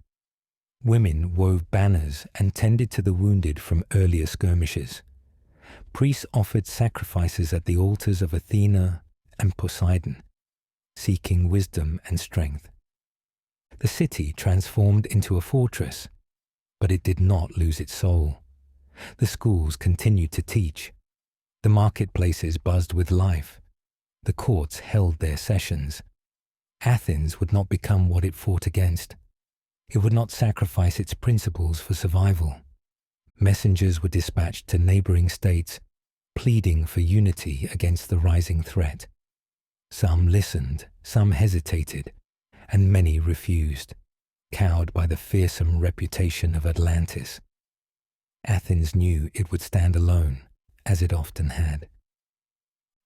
Women wove banners and tended to the wounded from earlier skirmishes. Priests offered sacrifices at the altars of Athena and Poseidon, seeking wisdom and strength. The city transformed into a fortress, but it did not lose its soul. The schools continued to teach. The marketplaces buzzed with life. The courts held their sessions. Athens would not become what it fought against. It would not sacrifice its principles for survival. Messengers were dispatched to neighboring states, pleading for unity against the rising threat. Some listened, some hesitated, and many refused, cowed by the fearsome reputation of Atlantis. Athens knew it would stand alone, as it often had.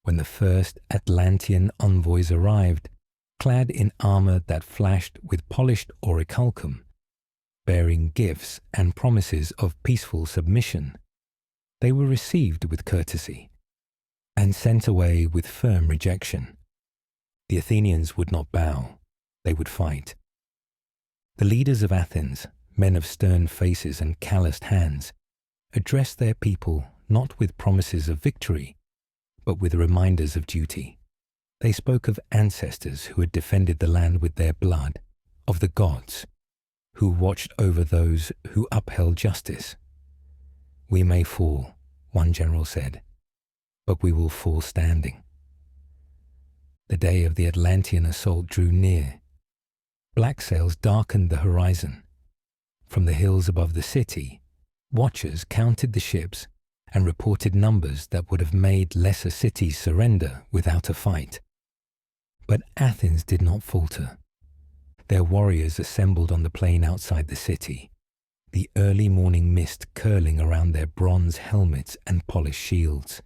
When the first Atlantean envoys arrived, clad in armor that flashed with polished orichalcum, bearing gifts and promises of peaceful submission, they were received with courtesy and sent away with firm rejection. The Athenians would not bow, they would fight. The leaders of Athens, men of stern faces and calloused hands, addressed their people not with promises of victory, but with reminders of duty. They spoke of ancestors who had defended the land with their blood, of the gods, who watched over those who upheld justice. "We may fall," one general said, "but we will fall standing." The day of the Atlantean assault drew near. Black sails darkened the horizon. From the hills above the city, watchers counted the ships and reported numbers that would have made lesser cities surrender without a fight. But Athens did not falter. Their warriors assembled on the plain outside the city, the early morning mist curling around their bronze helmets and polished shields.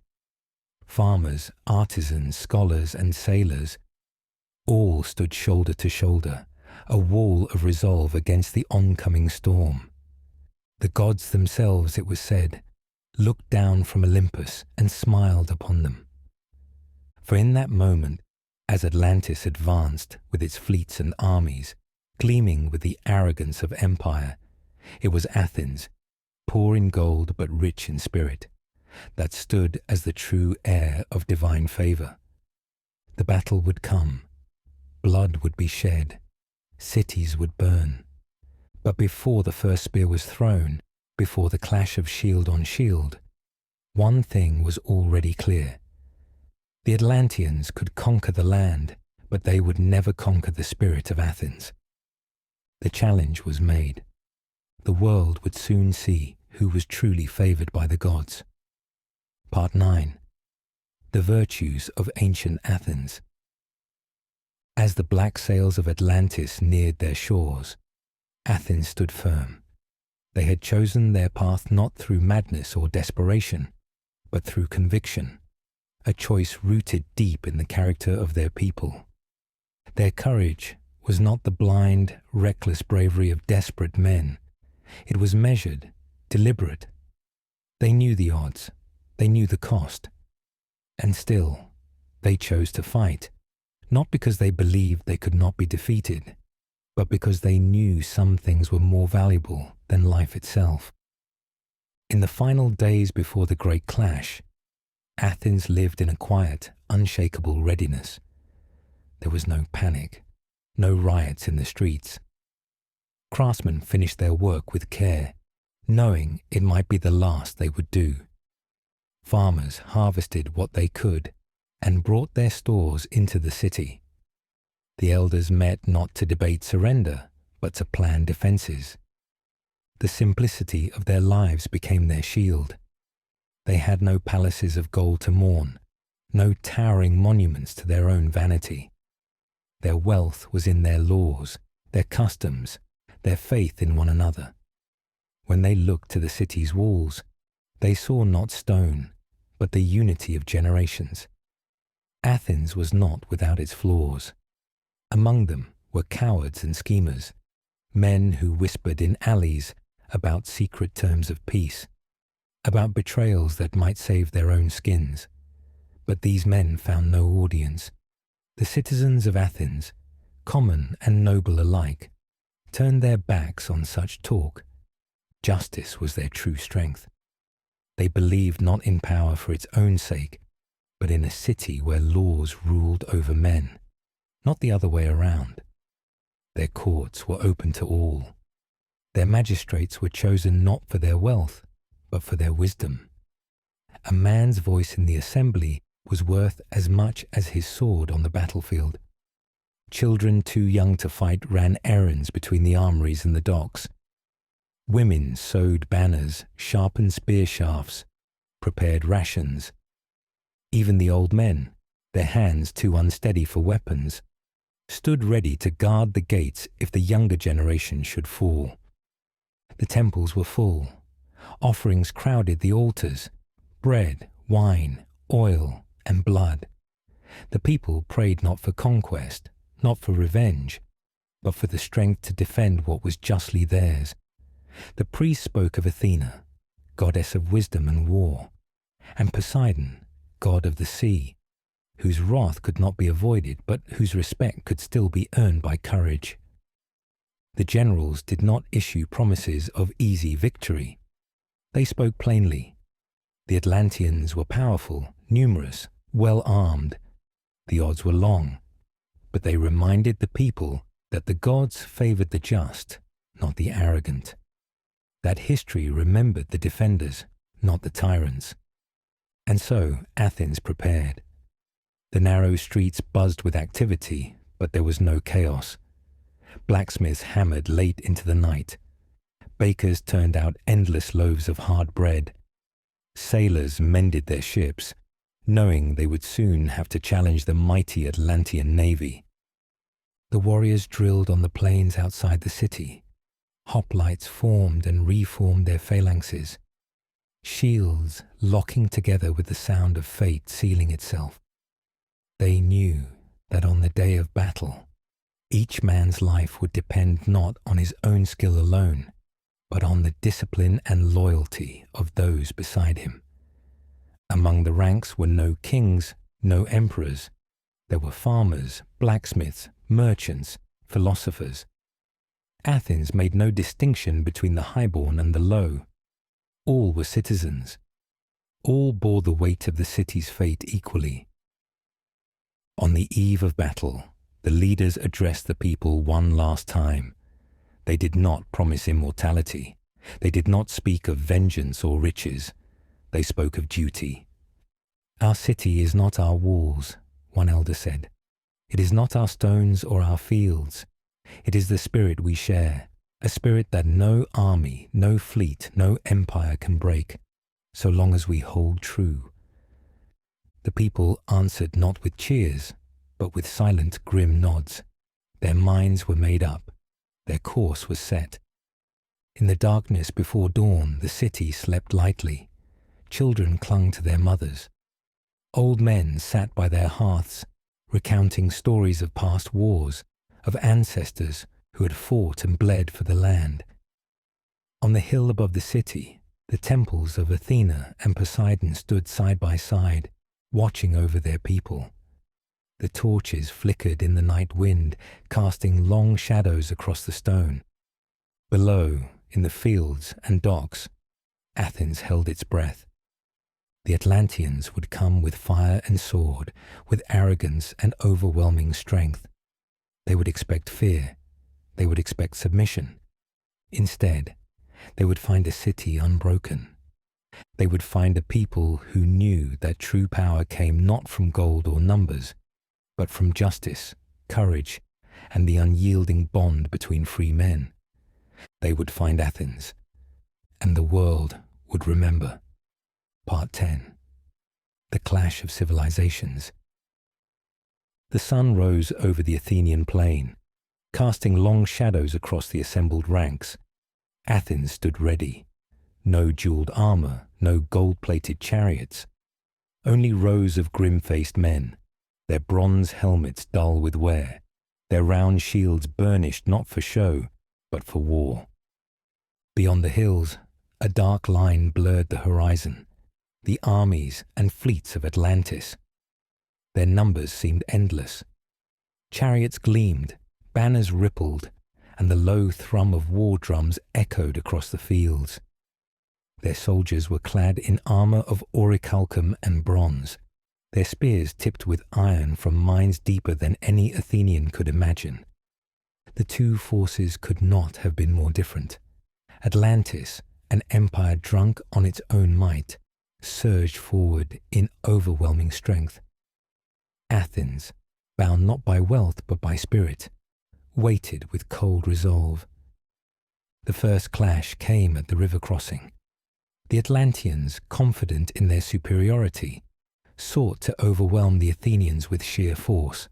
Farmers, artisans, scholars, and sailors all stood shoulder to shoulder, a wall of resolve against the oncoming storm. The gods themselves, it was said, looked down from Olympus and smiled upon them. For in that moment, as Atlantis advanced with its fleets and armies, gleaming with the arrogance of empire, it was Athens, poor in gold but rich in spirit, that stood as the true heir of divine favor. The battle would come, blood would be shed, cities would burn. But before the first spear was thrown, before the clash of shield on shield, one thing was already clear. The Atlanteans could conquer the land, but they would never conquer the spirit of Athens. The challenge was made. The world would soon see who was truly favored by the gods. Part 9. The Virtues of Ancient Athens. As the black sails of Atlantis neared their shores, Athens stood firm. They had chosen their path not through madness or desperation, but through conviction, a choice rooted deep in the character of their people. Their courage was not the blind, reckless bravery of desperate men. It was measured, deliberate. They knew the odds, they knew the cost, and still they chose to fight, not because they believed they could not be defeated, but because they knew some things were more valuable than life itself. In the final days before the great clash, Athens lived in a quiet, unshakable readiness. There was no panic, no riots in the streets. Craftsmen finished their work with care, knowing it might be the last they would do. Farmers harvested what they could and brought their stores into the city. The elders met not to debate surrender, but to plan defences. The simplicity of their lives became their shield. They had no palaces of gold to mourn, no towering monuments to their own vanity. Their wealth was in their laws, their customs, their faith in one another. When they looked to the city's walls, they saw not stone, but the unity of generations. Athens was not without its flaws. Among them were cowards and schemers, men who whispered in alleys about secret terms of peace, about betrayals that might save their own skins. But these men found no audience. The citizens of Athens, common and noble alike, turned their backs on such talk. Justice was their true strength. They believed not in power for its own sake, but in a city where laws ruled over men, not the other way around. Their courts were open to all. Their magistrates were chosen not for their wealth, but for their wisdom. A man's voice in the assembly was worth as much as his sword on the battlefield. Children too young to fight ran errands between the armories and the docks. Women sewed banners, sharpened spear shafts, prepared rations. Even the old men, their hands too unsteady for weapons, stood ready to guard the gates if the younger generation should fall. The temples were full. Offerings crowded the altars, bread, wine, oil, and blood. The people prayed not for conquest, not for revenge, but for the strength to defend what was justly theirs. The priests spoke of Athena, goddess of wisdom and war, and Poseidon, god of the sea, whose wrath could not be avoided, but whose respect could still be earned by courage. The generals did not issue promises of easy victory. They spoke plainly. The Atlanteans were powerful, numerous, well armed. The odds were long, but they reminded the people that the gods favored the just, not the arrogant. That history remembered the defenders, not the tyrants. And so Athens prepared. The narrow streets buzzed with activity, but there was no chaos. Blacksmiths hammered late into the night. Bakers turned out endless loaves of hard bread. Sailors mended their ships, knowing they would soon have to challenge the mighty Atlantean navy. The warriors drilled on the plains outside the city. Hoplites formed and reformed their phalanxes, shields locking together with the sound of fate sealing itself. They knew that on the day of battle, each man's life would depend not on his own skill alone, but on the discipline and loyalty of those beside him. Among the ranks were no kings, no emperors. There were farmers, blacksmiths, merchants, philosophers. Athens made no distinction between the highborn and the low. All were citizens. All bore the weight of the city's fate equally. On the eve of battle, the leaders addressed the people one last time. They did not promise immortality. They did not speak of vengeance or riches. They spoke of duty. "Our city is not our walls," one elder said. "It is not our stones or our fields. It is the spirit we share, a spirit that no army, no fleet, no empire can break, so long as we hold true." The people answered not with cheers, but with silent, grim nods. Their minds were made up. Their course was set. In the darkness before dawn, the city slept lightly. Children clung to their mothers. Old men sat by their hearths, recounting stories of past wars, of ancestors who had fought and bled for the land. On the hill above the city, the temples of Athena and Poseidon stood side by side, watching over their people. The torches flickered in the night wind, casting long shadows across the stone. Below, in the fields and docks, Athens held its breath. The Atlanteans would come with fire and sword, with arrogance and overwhelming strength. They would expect fear. They would expect submission. Instead, they would find a city unbroken. They would find a people who knew that true power came not from gold or numbers, but from justice, courage, and the unyielding bond between free men. They would find Athens, and the world would remember. Part 10. The Clash of Civilizations. The sun rose over the Athenian plain, casting long shadows across the assembled ranks. Athens stood ready. No jeweled armor, no gold-plated chariots. Only rows of grim-faced men, their bronze helmets dull with wear, their round shields burnished not for show, but for war. Beyond the hills, a dark line blurred the horizon, the armies and fleets of Atlantis. Their numbers seemed endless. Chariots gleamed, banners rippled, and the low thrum of war drums echoed across the fields. Their soldiers were clad in armor of orichalcum and bronze, their spears tipped with iron from mines deeper than any Athenian could imagine. The two forces could not have been more different. Atlantis, an empire drunk on its own might, surged forward in overwhelming strength. Athens, bound not by wealth but by spirit, waited with cold resolve. The first clash came at the river crossing. The Atlanteans, confident in their superiority, sought to overwhelm the Athenians with sheer force.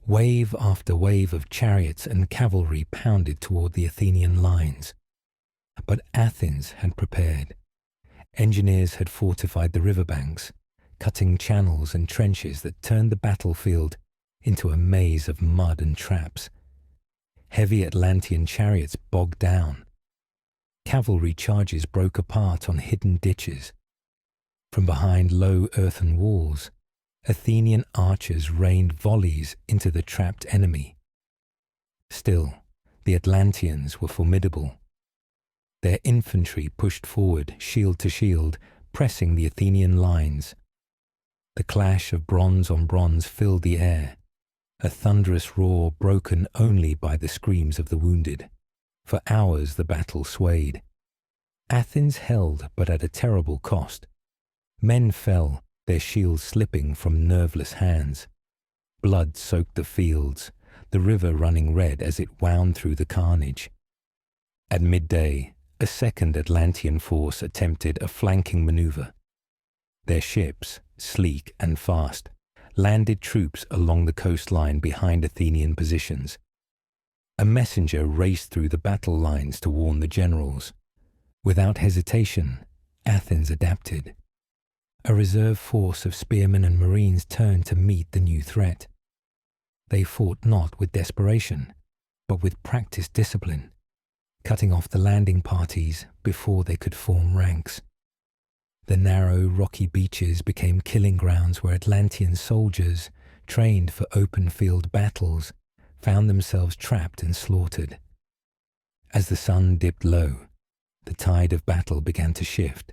Wave after wave of chariots and cavalry pounded toward the Athenian lines. But Athens had prepared. Engineers had fortified the riverbanks, cutting channels and trenches that turned the battlefield into a maze of mud and traps. Heavy Atlantean chariots bogged down. Cavalry charges broke apart on hidden ditches. From behind low earthen walls, Athenian archers rained volleys into the trapped enemy. Still, the Atlanteans were formidable. Their infantry pushed forward, shield to shield, pressing the Athenian lines. The clash of bronze on bronze filled the air, a thunderous roar broken only by the screams of the wounded. For hours the battle swayed. Athens held, but at a terrible cost. Men fell, their shields slipping from nerveless hands. Blood soaked the fields, the river running red as it wound through the carnage. At midday, a second Atlantean force attempted a flanking maneuver. Their ships, sleek and fast, landed troops along the coastline behind Athenian positions. A messenger raced through the battle lines to warn the generals. Without hesitation, Athens adapted. A reserve force of spearmen and marines turned to meet the new threat. They fought not with desperation, but with practiced discipline, cutting off the landing parties before they could form ranks. The narrow, rocky beaches became killing grounds where Atlantean soldiers, trained for open-field battles, found themselves trapped and slaughtered. As the sun dipped low, the tide of battle began to shift.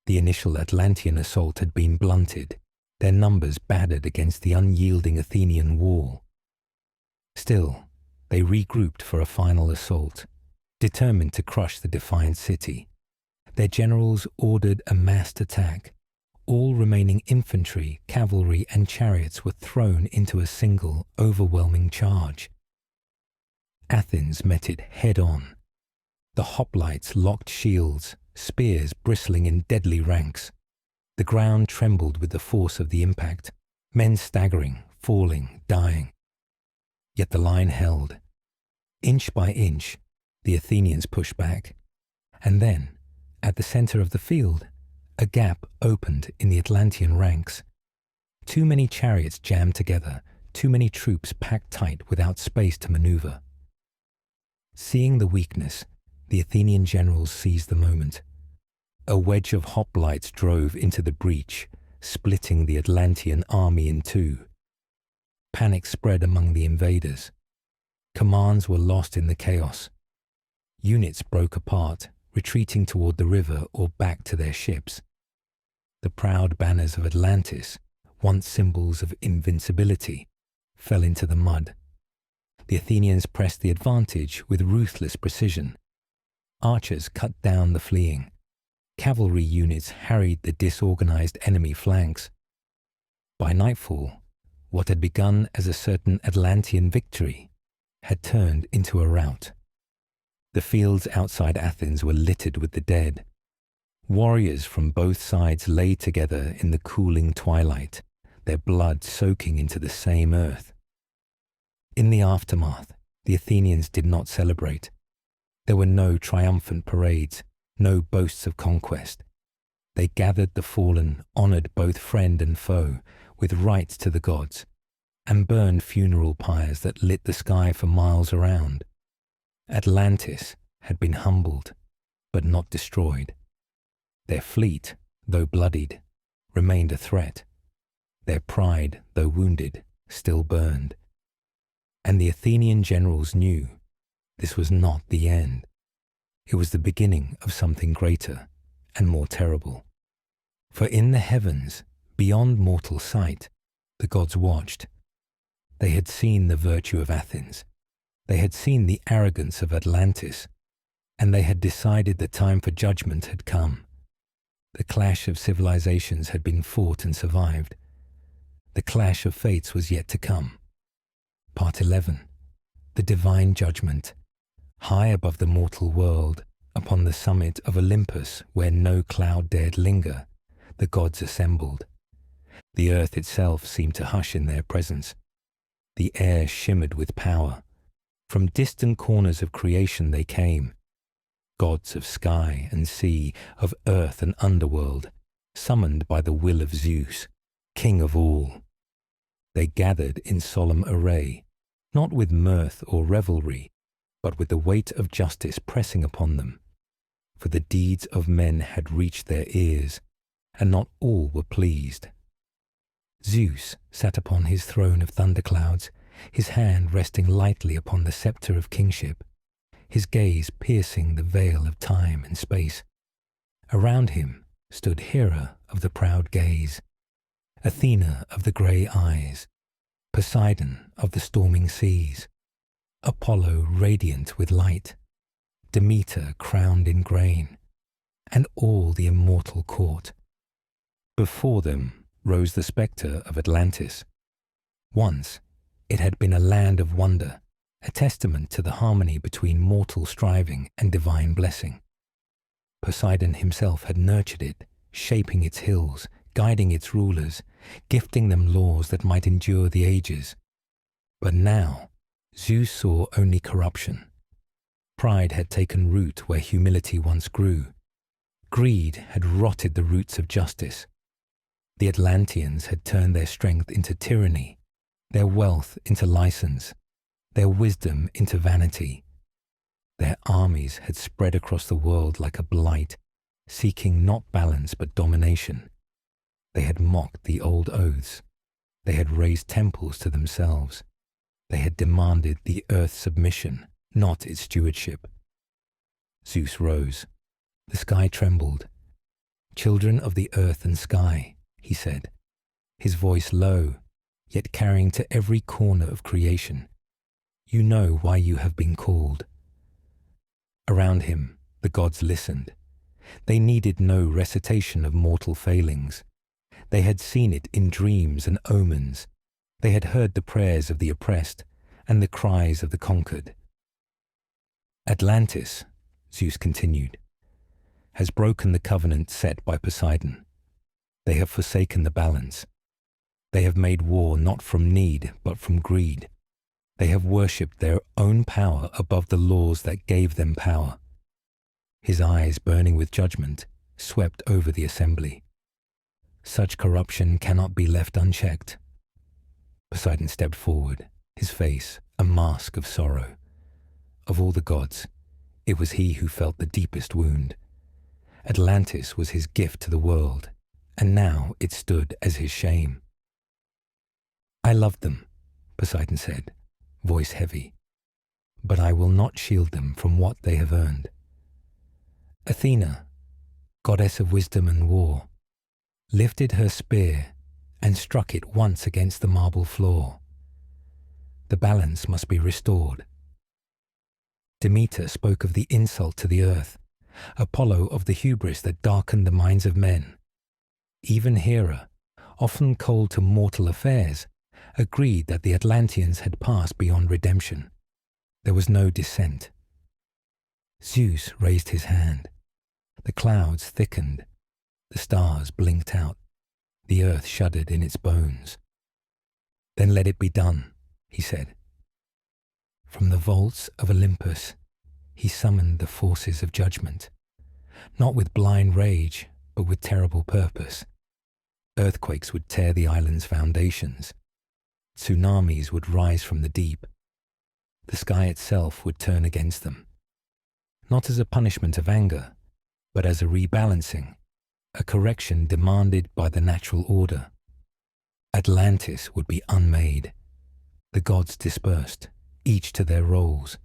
The initial Atlantean assault had been blunted, their numbers battered against the unyielding Athenian wall. Still, they regrouped for a final assault, determined to crush the defiant city. Their generals ordered a massed attack. All remaining infantry, cavalry, and chariots were thrown into a single, overwhelming charge. Athens met it head-on. The hoplites locked shields, spears bristling in deadly ranks. The ground trembled with the force of the impact, men staggering, falling, dying. Yet the line held. Inch by inch, the Athenians pushed back. And then, at the center of the field, a gap opened in the Atlantean ranks. Too many chariots jammed together, too many troops packed tight without space to maneuver. Seeing the weakness, the Athenian generals seized the moment. A wedge of hoplites drove into the breach, splitting the Atlantean army in two. Panic spread among the invaders. Commands were lost in the chaos. Units broke apart, retreating toward the river or back to their ships. The proud banners of Atlantis, once symbols of invincibility, fell into the mud. The Athenians pressed the advantage with ruthless precision. Archers cut down the fleeing. Cavalry units harried the disorganized enemy flanks. By nightfall, what had begun as a certain Atlantean victory had turned into a rout. The fields outside Athens were littered with the dead. Warriors from both sides lay together in the cooling twilight, their blood soaking into the same earth. In the aftermath, the Athenians did not celebrate. There were no triumphant parades, no boasts of conquest. They gathered the fallen, honored both friend and foe, with rites to the gods, and burned funeral pyres that lit the sky for miles around. Atlantis had been humbled, but not destroyed. Their fleet, though bloodied, remained a threat. Their pride, though wounded, still burned. And the Athenian generals knew this was not the end. It was the beginning of something greater and more terrible. For in the heavens, beyond mortal sight, the gods watched. They had seen the virtue of Athens. They had seen the arrogance of Atlantis, and they had decided the time for judgment had come. The clash of civilizations had been fought and survived. The clash of fates was yet to come. Part 11. The Divine Judgment. High above the mortal world, upon the summit of Olympus where no cloud dared linger, the gods assembled. The earth itself seemed to hush in their presence. The air shimmered with power. From distant corners of creation they came, gods of sky and sea, of earth and underworld, summoned by the will of Zeus, king of all. They gathered in solemn array, not with mirth or revelry, but with the weight of justice pressing upon them. For the deeds of men had reached their ears, and not all were pleased. Zeus sat upon his throne of thunderclouds, his hand resting lightly upon the scepter of kingship, his gaze piercing the veil of time and space. Around him stood Hera of the proud gaze, Athena of the grey eyes, Poseidon of the storming seas, Apollo radiant with light, Demeter crowned in grain, and all the immortal court. Before them rose the spectre of Atlantis. Once it had been a land of wonder, a testament to the harmony between mortal striving and divine blessing. Poseidon himself had nurtured it, shaping its hills, guiding its rulers, gifting them laws that might endure the ages. But now, Zeus saw only corruption. Pride had taken root where humility once grew. Greed had rotted the roots of justice. The Atlanteans had turned their strength into tyranny, their wealth into license, their wisdom into vanity. Their armies had spread across the world like a blight, seeking not balance but domination. They had mocked the old oaths. They had raised temples to themselves. They had demanded the earth's submission, not its stewardship. Zeus rose. The sky trembled. "Children of the earth and sky," he said, his voice low, yet carrying to every corner of creation. "You know why you have been called." Around him, the gods listened. They needed no recitation of mortal failings. They had seen it in dreams and omens. They had heard the prayers of the oppressed and the cries of the conquered. "Atlantis," Zeus continued, "has broken the covenant set by Poseidon. They have forsaken the balance. They have made war not from need, but from greed. They have worshipped their own power above the laws that gave them power." His eyes, burning with judgment, swept over the assembly. "Such corruption cannot be left unchecked." Poseidon stepped forward, his face a mask of sorrow. Of all the gods, it was he who felt the deepest wound. Atlantis was his gift to the world, and now it stood as his shame. "I loved them," Poseidon said, voice heavy, "but I will not shield them from what they have earned." Athena, goddess of wisdom and war, lifted her spear and struck it once against the marble floor. The balance must be restored. Demeter spoke of the insult to the earth, Apollo of the hubris that darkened the minds of men. Even Hera, often cold to mortal affairs, agreed that the Atlanteans had passed beyond redemption. There was no dissent. Zeus raised his hand. The clouds thickened. The stars blinked out. The earth shuddered in its bones. "Then let it be done," he said. From the vaults of Olympus, he summoned the forces of judgment, not with blind rage, but with terrible purpose. Earthquakes would tear the island's foundations. Tsunamis would rise from the deep. The sky itself would turn against them, not as a punishment of anger, but as a rebalancing, a correction demanded by the natural order. Atlantis would be unmade, the gods dispersed, each to their roles.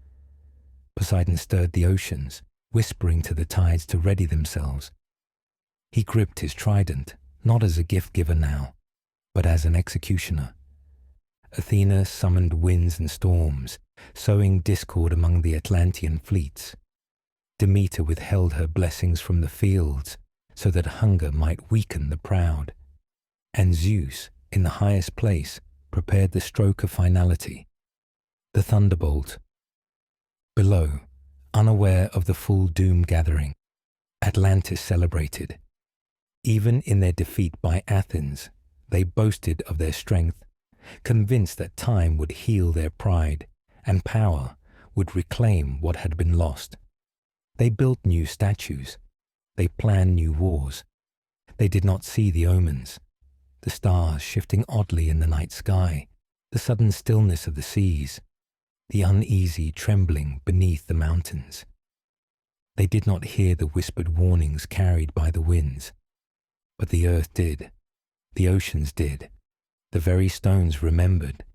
Poseidon stirred the oceans, whispering to the tides to ready themselves. He gripped his trident, not as a gift-giver now, but as an executioner. Athena summoned winds and storms, sowing discord among the Atlantean fleets. Demeter withheld her blessings from the fields, so that hunger might weaken the proud. And Zeus, in the highest place, prepared the stroke of finality, the thunderbolt. Below, unaware of the full doom gathering, Atlantis celebrated. Even in their defeat by Athens, they boasted of their strength, convinced that time would heal their pride and power would reclaim what had been lost. They built new statues. They planned new wars. They did not see the omens, the stars shifting oddly in the night sky, the sudden stillness of the seas, the uneasy trembling beneath the mountains. They did not hear the whispered warnings carried by the winds. But the earth did, the oceans did, the very stones remembered,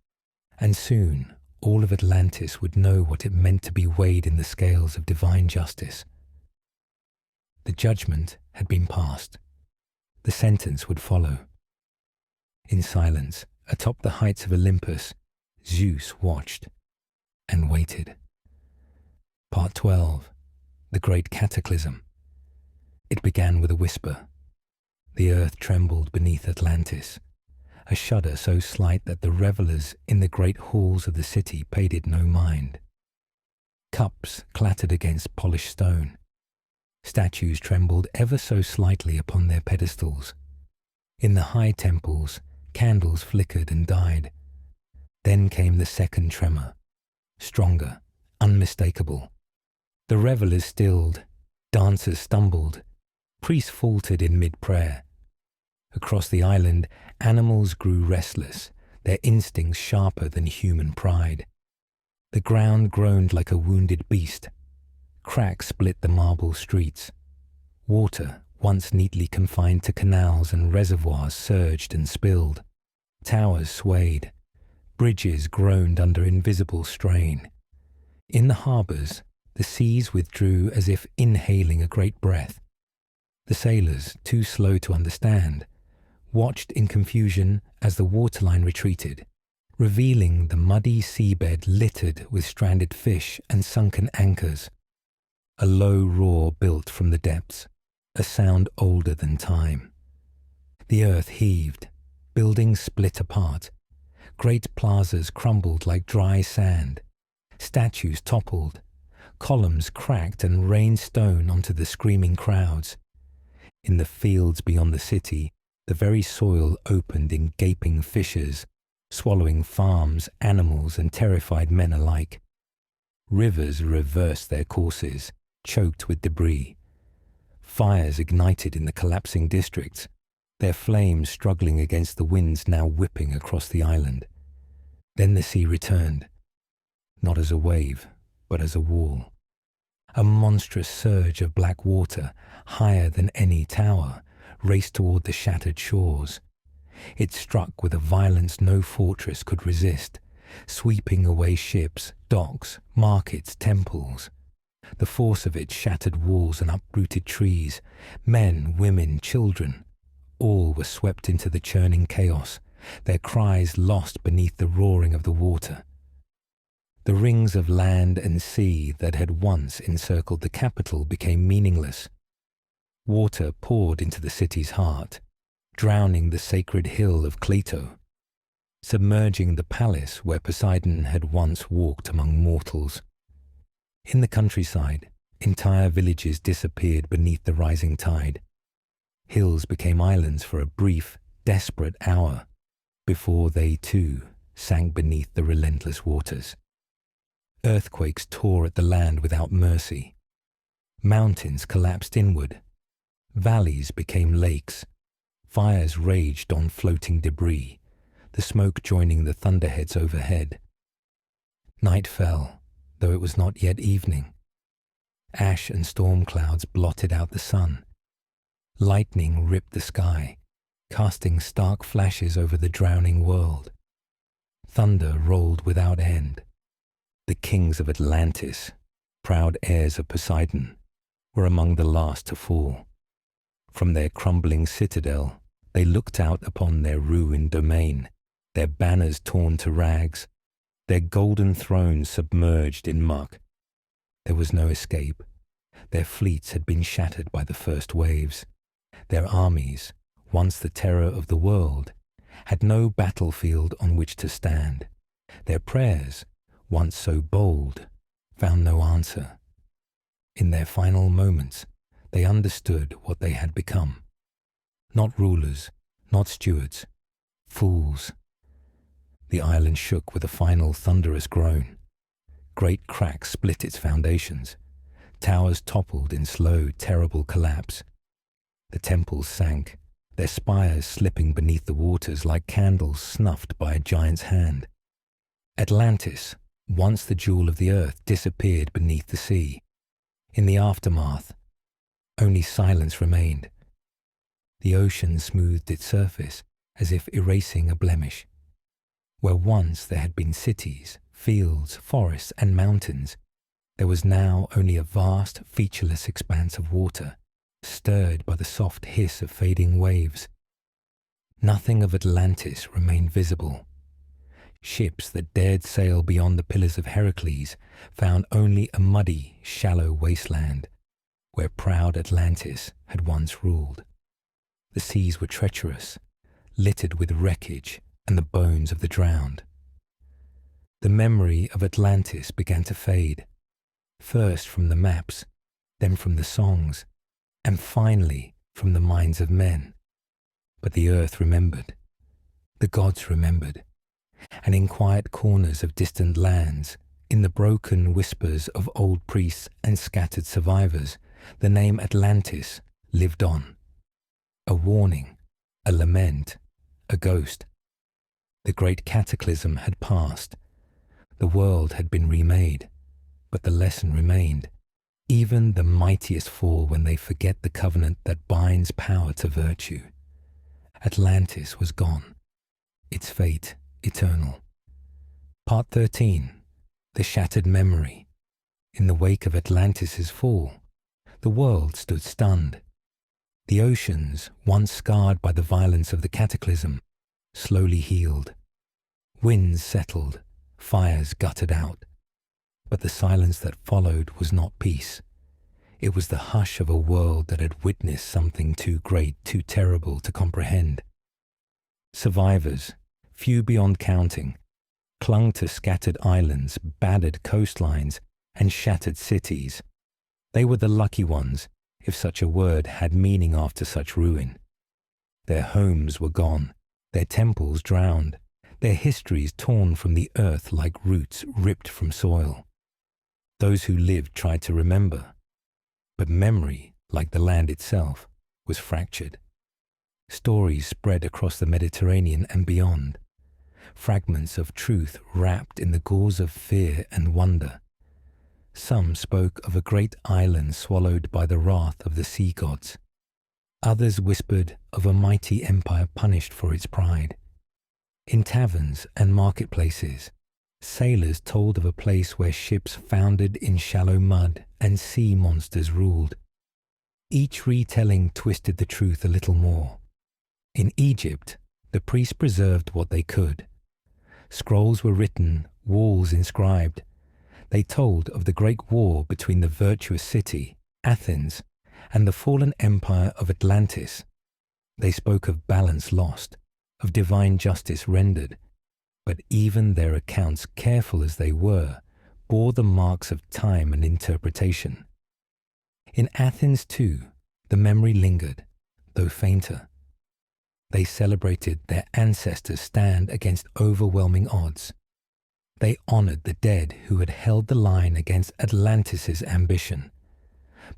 and soon all of Atlantis would know what it meant to be weighed in the scales of divine justice. The judgment had been passed. The sentence would follow. In silence, atop the heights of Olympus, Zeus watched and waited. Part 12. The Great Cataclysm. It began with a whisper. The earth trembled beneath Atlantis, a shudder so slight that the revelers in the great halls of the city paid it no mind. Cups clattered against polished stone. Statues trembled ever so slightly upon their pedestals. In the high temples, candles flickered and died. Then came the second tremor, stronger, unmistakable. The revelers stilled, dancers stumbled, priests faltered in mid-prayer. Across the island, animals grew restless, their instincts sharper than human pride. The ground groaned like a wounded beast. Cracks split the marble streets. Water, once neatly confined to canals and reservoirs, surged and spilled. Towers swayed. Bridges groaned under invisible strain. In the harbours, the seas withdrew as if inhaling a great breath. The sailors, too slow to understand, watched in confusion as the waterline retreated, revealing the muddy seabed littered with stranded fish and sunken anchors. A low roar built from the depths, a sound older than time. The earth heaved, buildings split apart. Great plazas crumbled like dry sand. Statues toppled. Columns cracked and rained stone onto the screaming crowds. In the fields beyond the city, the very soil opened in gaping fissures, swallowing farms, animals, and terrified men alike. Rivers reversed their courses, choked with debris. Fires ignited in the collapsing districts, their flames struggling against the winds now whipping across the island. Then the sea returned, not as a wave, but as a wall. A monstrous surge of black water, higher than any tower, raced toward the shattered shores. It struck with a violence no fortress could resist, sweeping away ships, docks, markets, temples. The force of it shattered walls and uprooted trees. Men, women, children, all were swept into the churning chaos, their cries lost beneath the roaring of the water. The rings of land and sea that had once encircled the capital became meaningless. Water poured into the city's heart, drowning the sacred hill of Plato, submerging the palace where Poseidon had once walked among mortals. In the countryside, entire villages disappeared beneath the rising tide. Hills became islands for a brief, desperate hour, before they too sank beneath the relentless waters. Earthquakes tore at the land without mercy. Mountains collapsed inward. Valleys became lakes. Fires raged on floating debris, the smoke joining the thunderheads overhead. Night fell, though it was not yet evening. Ash and storm clouds blotted out the sun. Lightning ripped the sky, casting stark flashes over the drowning world. Thunder rolled without end. The kings of Atlantis, proud heirs of Poseidon, were among the last to fall. From their crumbling citadel, they looked out upon their ruined domain, their banners torn to rags, their golden thrones submerged in muck. There was no escape. Their fleets had been shattered by the first waves. Their armies, once the terror of the world, had no battlefield on which to stand. Their prayers, once so bold, found no answer. In their final moments, they understood what they had become. Not rulers, not stewards, fools. The island shook with a final thunderous groan. Great cracks split its foundations. Towers toppled in slow, terrible collapse. The temples sank, their spires slipping beneath the waters like candles snuffed by a giant's hand. Atlantis, once the jewel of the earth, disappeared beneath the sea. In the aftermath, only silence remained. The ocean smoothed its surface as if erasing a blemish. Where once there had been cities, fields, forests, and mountains, there was now only a vast, featureless expanse of water, stirred by the soft hiss of fading waves. Nothing of Atlantis remained visible. Ships that dared sail beyond the pillars of Heracles found only a muddy, shallow wasteland, where proud Atlantis had once ruled. The seas were treacherous, littered with wreckage and the bones of the drowned. The memory of Atlantis began to fade, first from the maps, then from the songs, and finally from the minds of men. But the earth remembered, the gods remembered, and in quiet corners of distant lands, in the broken whispers of old priests and scattered survivors, the name Atlantis lived on. A warning, a lament, a ghost. The Great Cataclysm had passed. The world had been remade, but the lesson remained. Even the mightiest fall when they forget the covenant that binds power to virtue. Atlantis was gone, its fate eternal. Part 13. The Shattered Memory. In the wake of Atlantis's fall, the world stood stunned. The oceans, once scarred by the violence of the cataclysm, slowly healed. Winds settled, fires guttered out. But the silence that followed was not peace. It was the hush of a world that had witnessed something too great, too terrible to comprehend. Survivors, few beyond counting, clung to scattered islands, battered coastlines, and shattered cities. They were the lucky ones, if such a word had meaning after such ruin. Their homes were gone, their temples drowned, their histories torn from the earth like roots ripped from soil. Those who lived tried to remember, but memory, like the land itself, was fractured. Stories spread across the Mediterranean and beyond, fragments of truth wrapped in the gauze of fear and wonder. Some spoke of a great island swallowed by the wrath of the sea gods. Others whispered of a mighty empire punished for its pride. In taverns and marketplaces, Sailors told of a place where ships foundered in shallow mud and sea monsters ruled. Each retelling twisted the truth a little more. In Egypt, the priests preserved what they could. Scrolls were written, walls inscribed. They told of the great war between the virtuous city, Athens, and the fallen empire of Atlantis. They spoke of balance lost, of divine justice rendered, but even their accounts, careful as they were, bore the marks of time and interpretation. In Athens, too, the memory lingered, though fainter. They celebrated their ancestors' stand against overwhelming odds. They honored the dead who had held the line against Atlantis' ambition.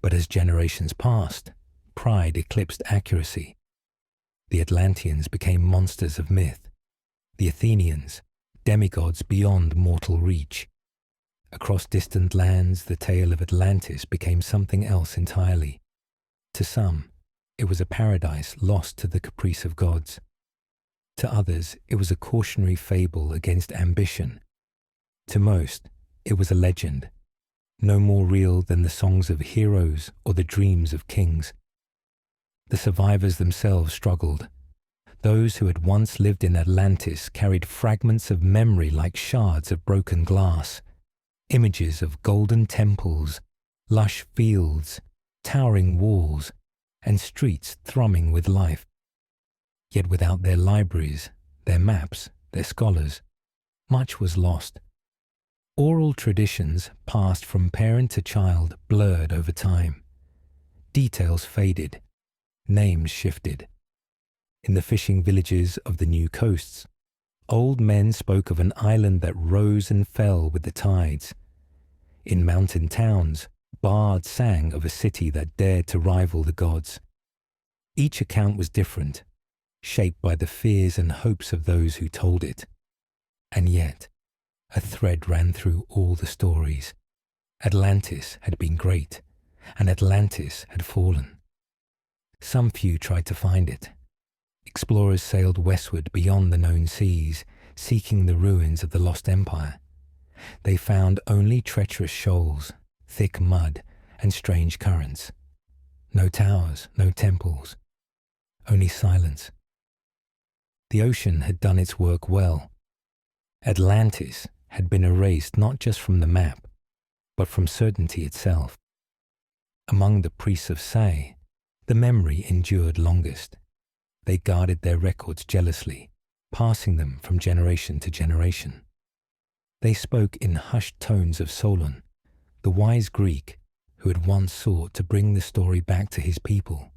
But as generations passed, pride eclipsed accuracy. The Atlanteans became monsters of myth. The Athenians, demigods beyond mortal reach. Across distant lands, the tale of Atlantis became something else entirely. To some, it was a paradise lost to the caprice of gods. To others, it was a cautionary fable against ambition. To most, it was a legend, no more real than the songs of heroes or the dreams of kings. The survivors themselves struggled. Those who had once lived in Atlantis carried fragments of memory like shards of broken glass, images of golden temples, lush fields, towering walls, and streets thrumming with life. Yet without their libraries, their maps, their scholars, much was lost. Oral traditions passed from parent to child blurred over time. Details faded, names shifted. In the fishing villages of the new coasts, old men spoke of an island that rose and fell with the tides. In mountain towns, bards sang of a city that dared to rival the gods. Each account was different, shaped by the fears and hopes of those who told it. And yet, a thread ran through all the stories. Atlantis had been great, and Atlantis had fallen. Some few tried to find it. Explorers sailed westward beyond the known seas, seeking the ruins of the lost empire. They found only treacherous shoals, thick mud, and strange currents. No towers, no temples, only silence. The ocean had done its work well. Atlantis had been erased not just from the map, but from certainty itself. Among the priests of Sais, the memory endured longest. They guarded their records jealously, passing them from generation to generation. They spoke in hushed tones of Solon, the wise Greek who had once sought to bring the story back to his people,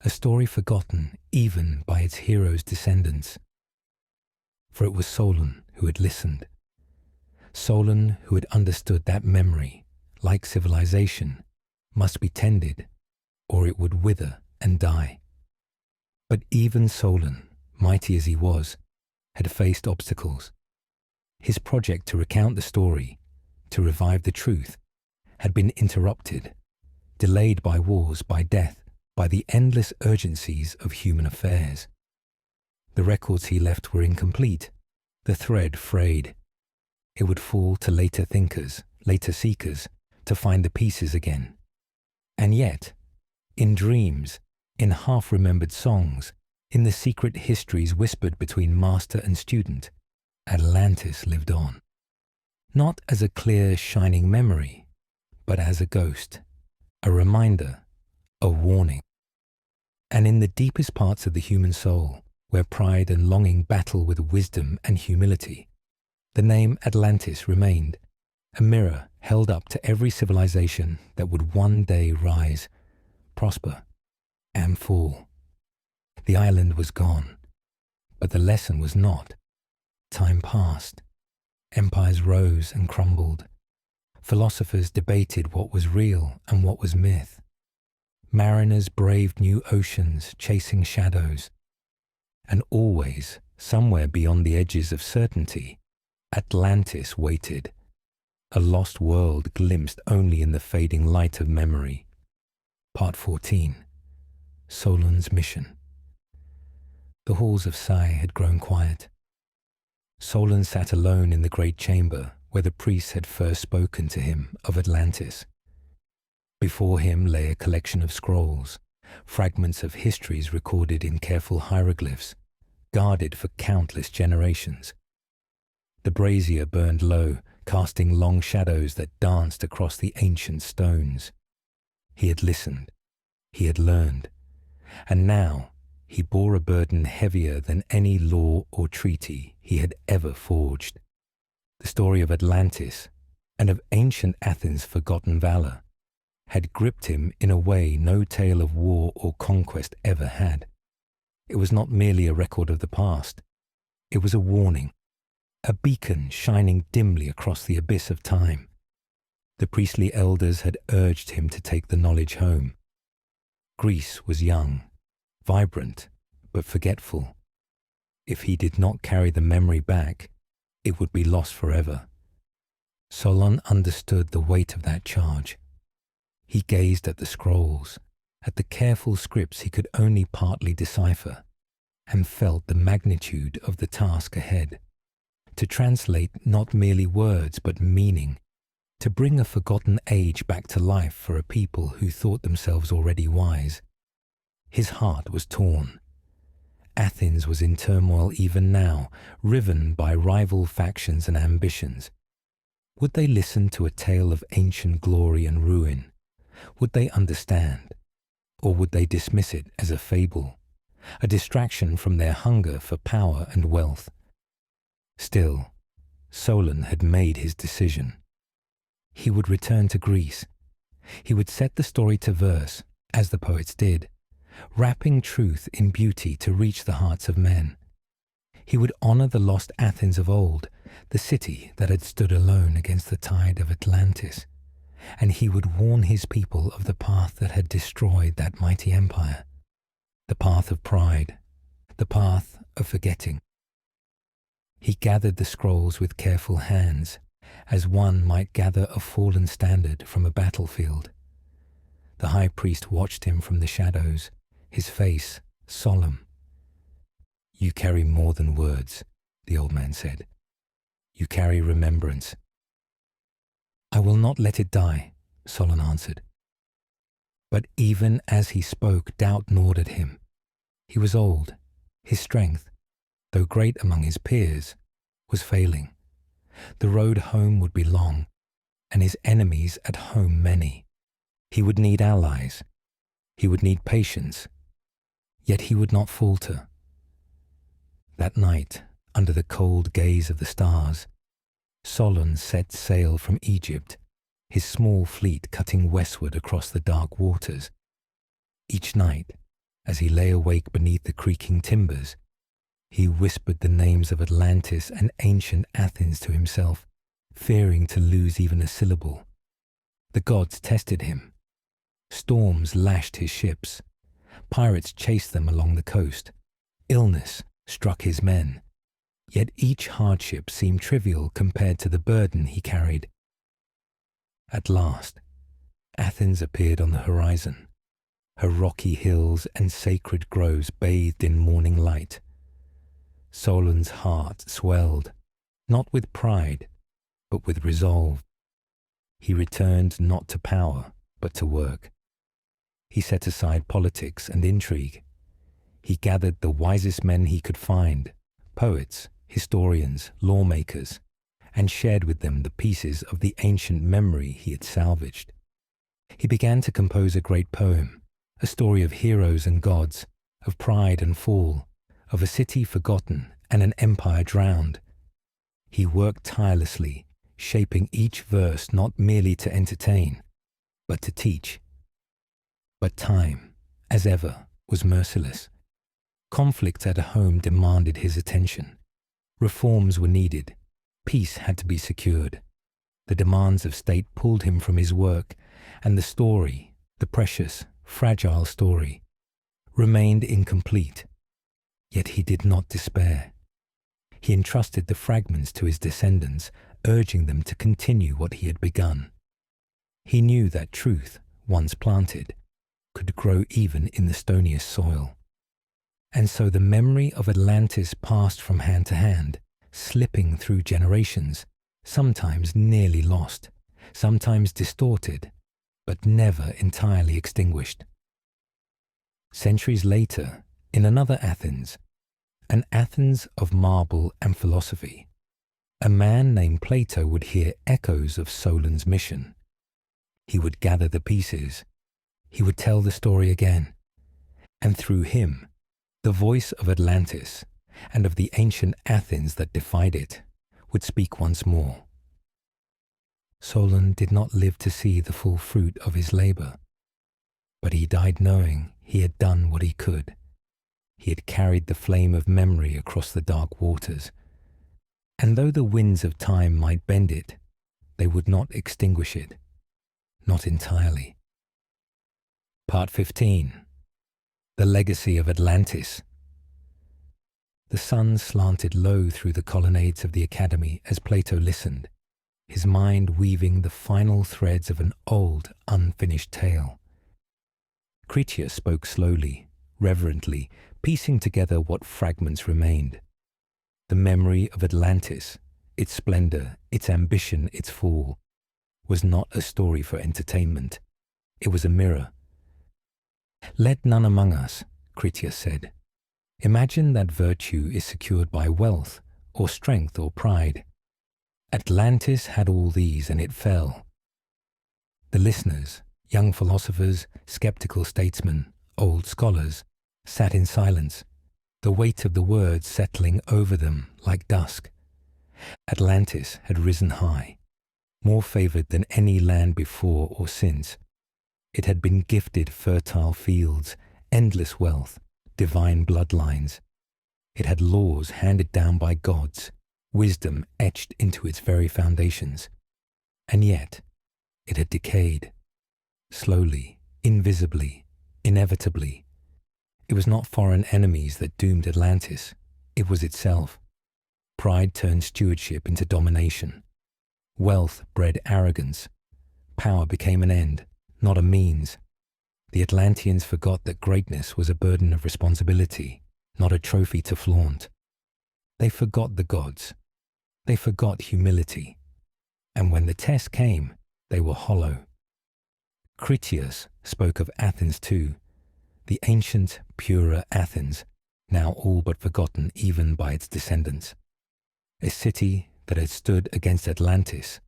a story forgotten even by its heroes' descendants. For it was Solon who had listened. Solon who had understood that memory, like civilization, must be tended, or it would wither and die. But even Solon, mighty as he was, had faced obstacles. His project to recount the story, to revive the truth, had been interrupted, delayed by wars, by death, by the endless urgencies of human affairs. The records he left were incomplete, the thread frayed. It would fall to later thinkers, later seekers, to find the pieces again. And yet, in dreams, in half-remembered songs, in the secret histories whispered between master and student, Atlantis lived on. Not as a clear, shining memory, but as a ghost, a reminder, a warning. And in the deepest parts of the human soul, where pride and longing battle with wisdom and humility, the name Atlantis remained, a mirror held up to every civilization that would one day rise, prosper, and fall. The island was gone, but the lesson was not. Time passed. Empires rose and crumbled. Philosophers debated what was real and what was myth. Mariners braved new oceans, chasing shadows. And always, somewhere beyond the edges of certainty, Atlantis waited, a lost world glimpsed only in the fading light of memory. Part 14. Solon's Mission. The halls of Sais had grown quiet. Solon sat alone in the great chamber where the priests had first spoken to him of Atlantis. Before him lay a collection of scrolls, fragments of histories recorded in careful hieroglyphs, guarded for countless generations. The brazier burned low, casting long shadows that danced across the ancient stones. He had listened, he had learned, and now he bore a burden heavier than any law or treaty he had ever forged. The story of Atlantis and of ancient Athens' forgotten valor had gripped him in a way no tale of war or conquest ever had. It was not merely a record of the past. It was a warning, a beacon shining dimly across the abyss of time. The priestly elders had urged him to take the knowledge home. Greece was young, vibrant, but forgetful. If he did not carry the memory back, it would be lost forever. Solon understood the weight of that charge. He gazed at the scrolls, at the careful scripts he could only partly decipher, and felt the magnitude of the task ahead. To translate not merely words but meaning, to bring a forgotten age back to life for a people who thought themselves already wise. His heart was torn. Athens was in turmoil even now, riven by rival factions and ambitions. Would they listen to a tale of ancient glory and ruin? Would they understand? Or would they dismiss it as a fable, a distraction from their hunger for power and wealth? Still, Solon had made his decision. He would return to Greece. He would set the story to verse, as the poets did, wrapping truth in beauty to reach the hearts of men. He would honor the lost Athens of old, the city that had stood alone against the tide of Atlantis, and he would warn his people of the path that had destroyed that mighty empire, the path of pride, the path of forgetting. He gathered the scrolls with careful hands, as one might gather a fallen standard from a battlefield. The high priest watched him from the shadows, his face solemn. "You carry more than words," the old man said. "You carry remembrance." "I will not let it die," Solon answered. But even as he spoke, doubt gnawed at him. He was old. His strength, though great among his peers, was failing. The road home would be long, and his enemies at home many. He would need allies. He would need patience. Yet he would not falter. That night, under the cold gaze of the stars, Solon set sail from Egypt, his small fleet cutting westward across the dark waters. Each night, as he lay awake beneath the creaking timbers, he whispered the names of Atlantis and ancient Athens to himself, fearing to lose even a syllable. The gods tested him. Storms lashed his ships. Pirates chased them along the coast. Illness struck his men. Yet each hardship seemed trivial compared to the burden he carried. At last, Athens appeared on the horizon, her rocky hills and sacred groves bathed in morning light. Solon's heart swelled, not with pride, but with resolve. He returned not to power, but to work. He set aside politics and intrigue. He gathered the wisest men he could find, poets, historians, lawmakers, and shared with them the pieces of the ancient memory he had salvaged. He began to compose a great poem, a story of heroes and gods, of pride and fall, of a city forgotten and an empire drowned. He worked tirelessly, shaping each verse not merely to entertain, but to teach. But time, as ever, was merciless. Conflict at home demanded his attention. Reforms were needed. Peace had to be secured. The demands of state pulled him from his work, and the story, the precious, fragile story, remained incomplete. Yet he did not despair. He entrusted the fragments to his descendants, urging them to continue what he had begun. He knew that truth, once planted, could grow even in the stoniest soil. And so the memory of Atlantis passed from hand to hand, slipping through generations, sometimes nearly lost, sometimes distorted, but never entirely extinguished. Centuries later, in another Athens, an Athens of marble and philosophy, a man named Plato would hear echoes of Solon's mission. He would gather the pieces, he would tell the story again, and through him, the voice of Atlantis and of the ancient Athens that defied it would speak once more. Solon did not live to see the full fruit of his labor, but he died knowing he had done what he could. He had carried the flame of memory across the dark waters, and though the winds of time might bend it, they would not extinguish it, not entirely. Part 15. The Legacy of Atlantis. The sun slanted low through the colonnades of the academy as Plato listened, his mind weaving the final threads of an old, unfinished tale. Critias spoke slowly, reverently, piecing together what fragments remained. The memory of Atlantis, its splendor, its ambition, its fall, was not a story for entertainment. It was a mirror. "Let none among us," Critias said, "imagine that virtue is secured by wealth, or strength, or pride. Atlantis had all these, and it fell." The listeners, young philosophers, skeptical statesmen, old scholars, sat in silence, the weight of the words settling over them like dusk. Atlantis had risen high, more favored than any land before or since. It had been gifted fertile fields, endless wealth, divine bloodlines. It had laws handed down by gods, wisdom etched into its very foundations. And yet, it had decayed. Slowly, invisibly, inevitably. It was not foreign enemies that doomed Atlantis. It was itself. Pride turned stewardship into domination. Wealth bred arrogance. Power became an end, not a means. The Atlanteans forgot that greatness was a burden of responsibility, not a trophy to flaunt. They forgot the gods. They forgot humility. And when the test came, they were hollow. Critias spoke of Athens too, the ancient, purer Athens, now all but forgotten even by its descendants. A city that had stood against Atlantis,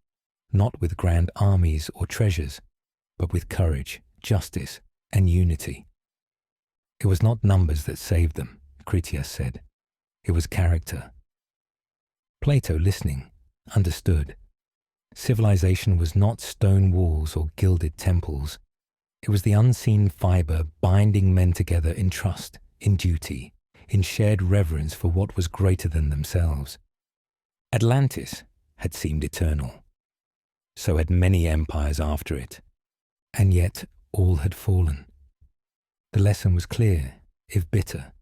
not with grand armies or treasures, but with courage, justice, and unity. It was not numbers that saved them, Critias said. It was character. Plato, listening, understood. Civilization was not stone walls or gilded temples. It was the unseen fiber binding men together in trust, in duty, in shared reverence for what was greater than themselves. Atlantis had seemed eternal. So had many empires after it. And yet all had fallen. The lesson was clear, if bitter.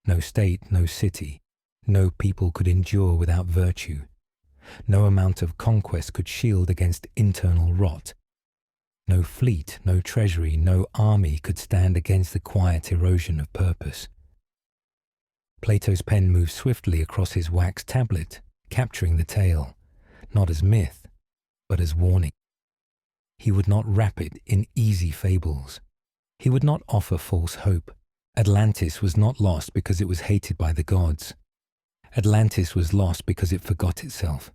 No state, no city, no people could endure without virtue. No amount of conquest could shield against internal rot. No fleet, no treasury, no army could stand against the quiet erosion of purpose. Plato's pen moved swiftly across his wax tablet, capturing the tale, not as myth, but as warning. He would not wrap it in easy fables. He would not offer false hope. Atlantis was not lost because it was hated by the gods. Atlantis was lost because it forgot itself.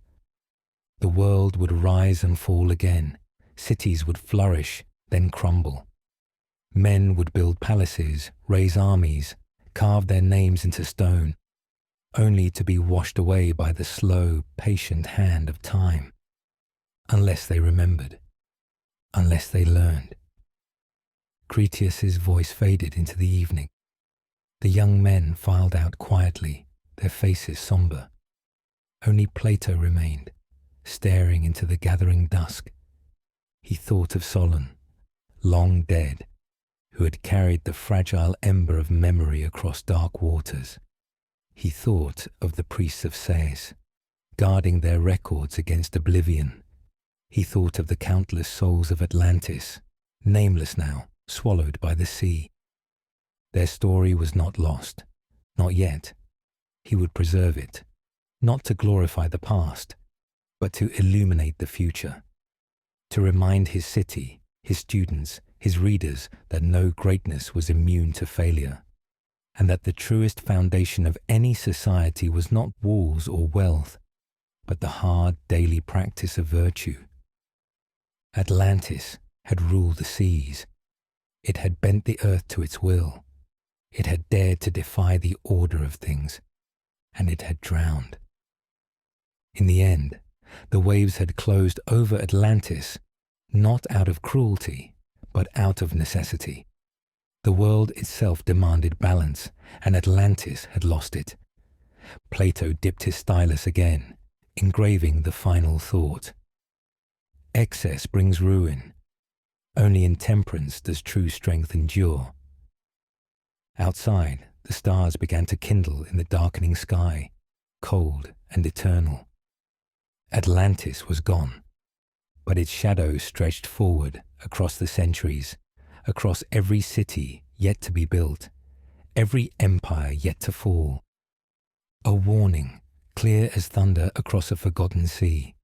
The world would rise and fall again. Cities would flourish, then crumble. Men would build palaces, raise armies, carve their names into stone, only to be washed away by the slow, patient hand of time. Unless they remembered. Unless they learned. Critias's voice faded into the evening. The young men filed out quietly, their faces somber. Only Plato remained, staring into the gathering dusk. He thought of Solon, long dead, who had carried the fragile ember of memory across dark waters. He thought of the priests of Sais, guarding their records against oblivion. He thought of the countless souls of Atlantis, nameless now, swallowed by the sea. Their story was not lost, not yet. He would preserve it, not to glorify the past, but to illuminate the future, to remind his city, his students, his readers that no greatness was immune to failure, and that the truest foundation of any society was not walls or wealth, but the hard daily practice of virtue. Atlantis had ruled the seas. It had bent the earth to its will. It had dared to defy the order of things, and it had drowned. In the end, the waves had closed over Atlantis, not out of cruelty, but out of necessity. The world itself demanded balance, and Atlantis had lost it. Plato dipped his stylus again, engraving the final thought. Excess brings ruin. Only in temperance does true strength endure. Outside, the stars began to kindle in the darkening sky, cold and eternal. Atlantis was gone, but its shadow stretched forward across the centuries, across every city yet to be built, every empire yet to fall. A warning, clear as thunder across a forgotten sea.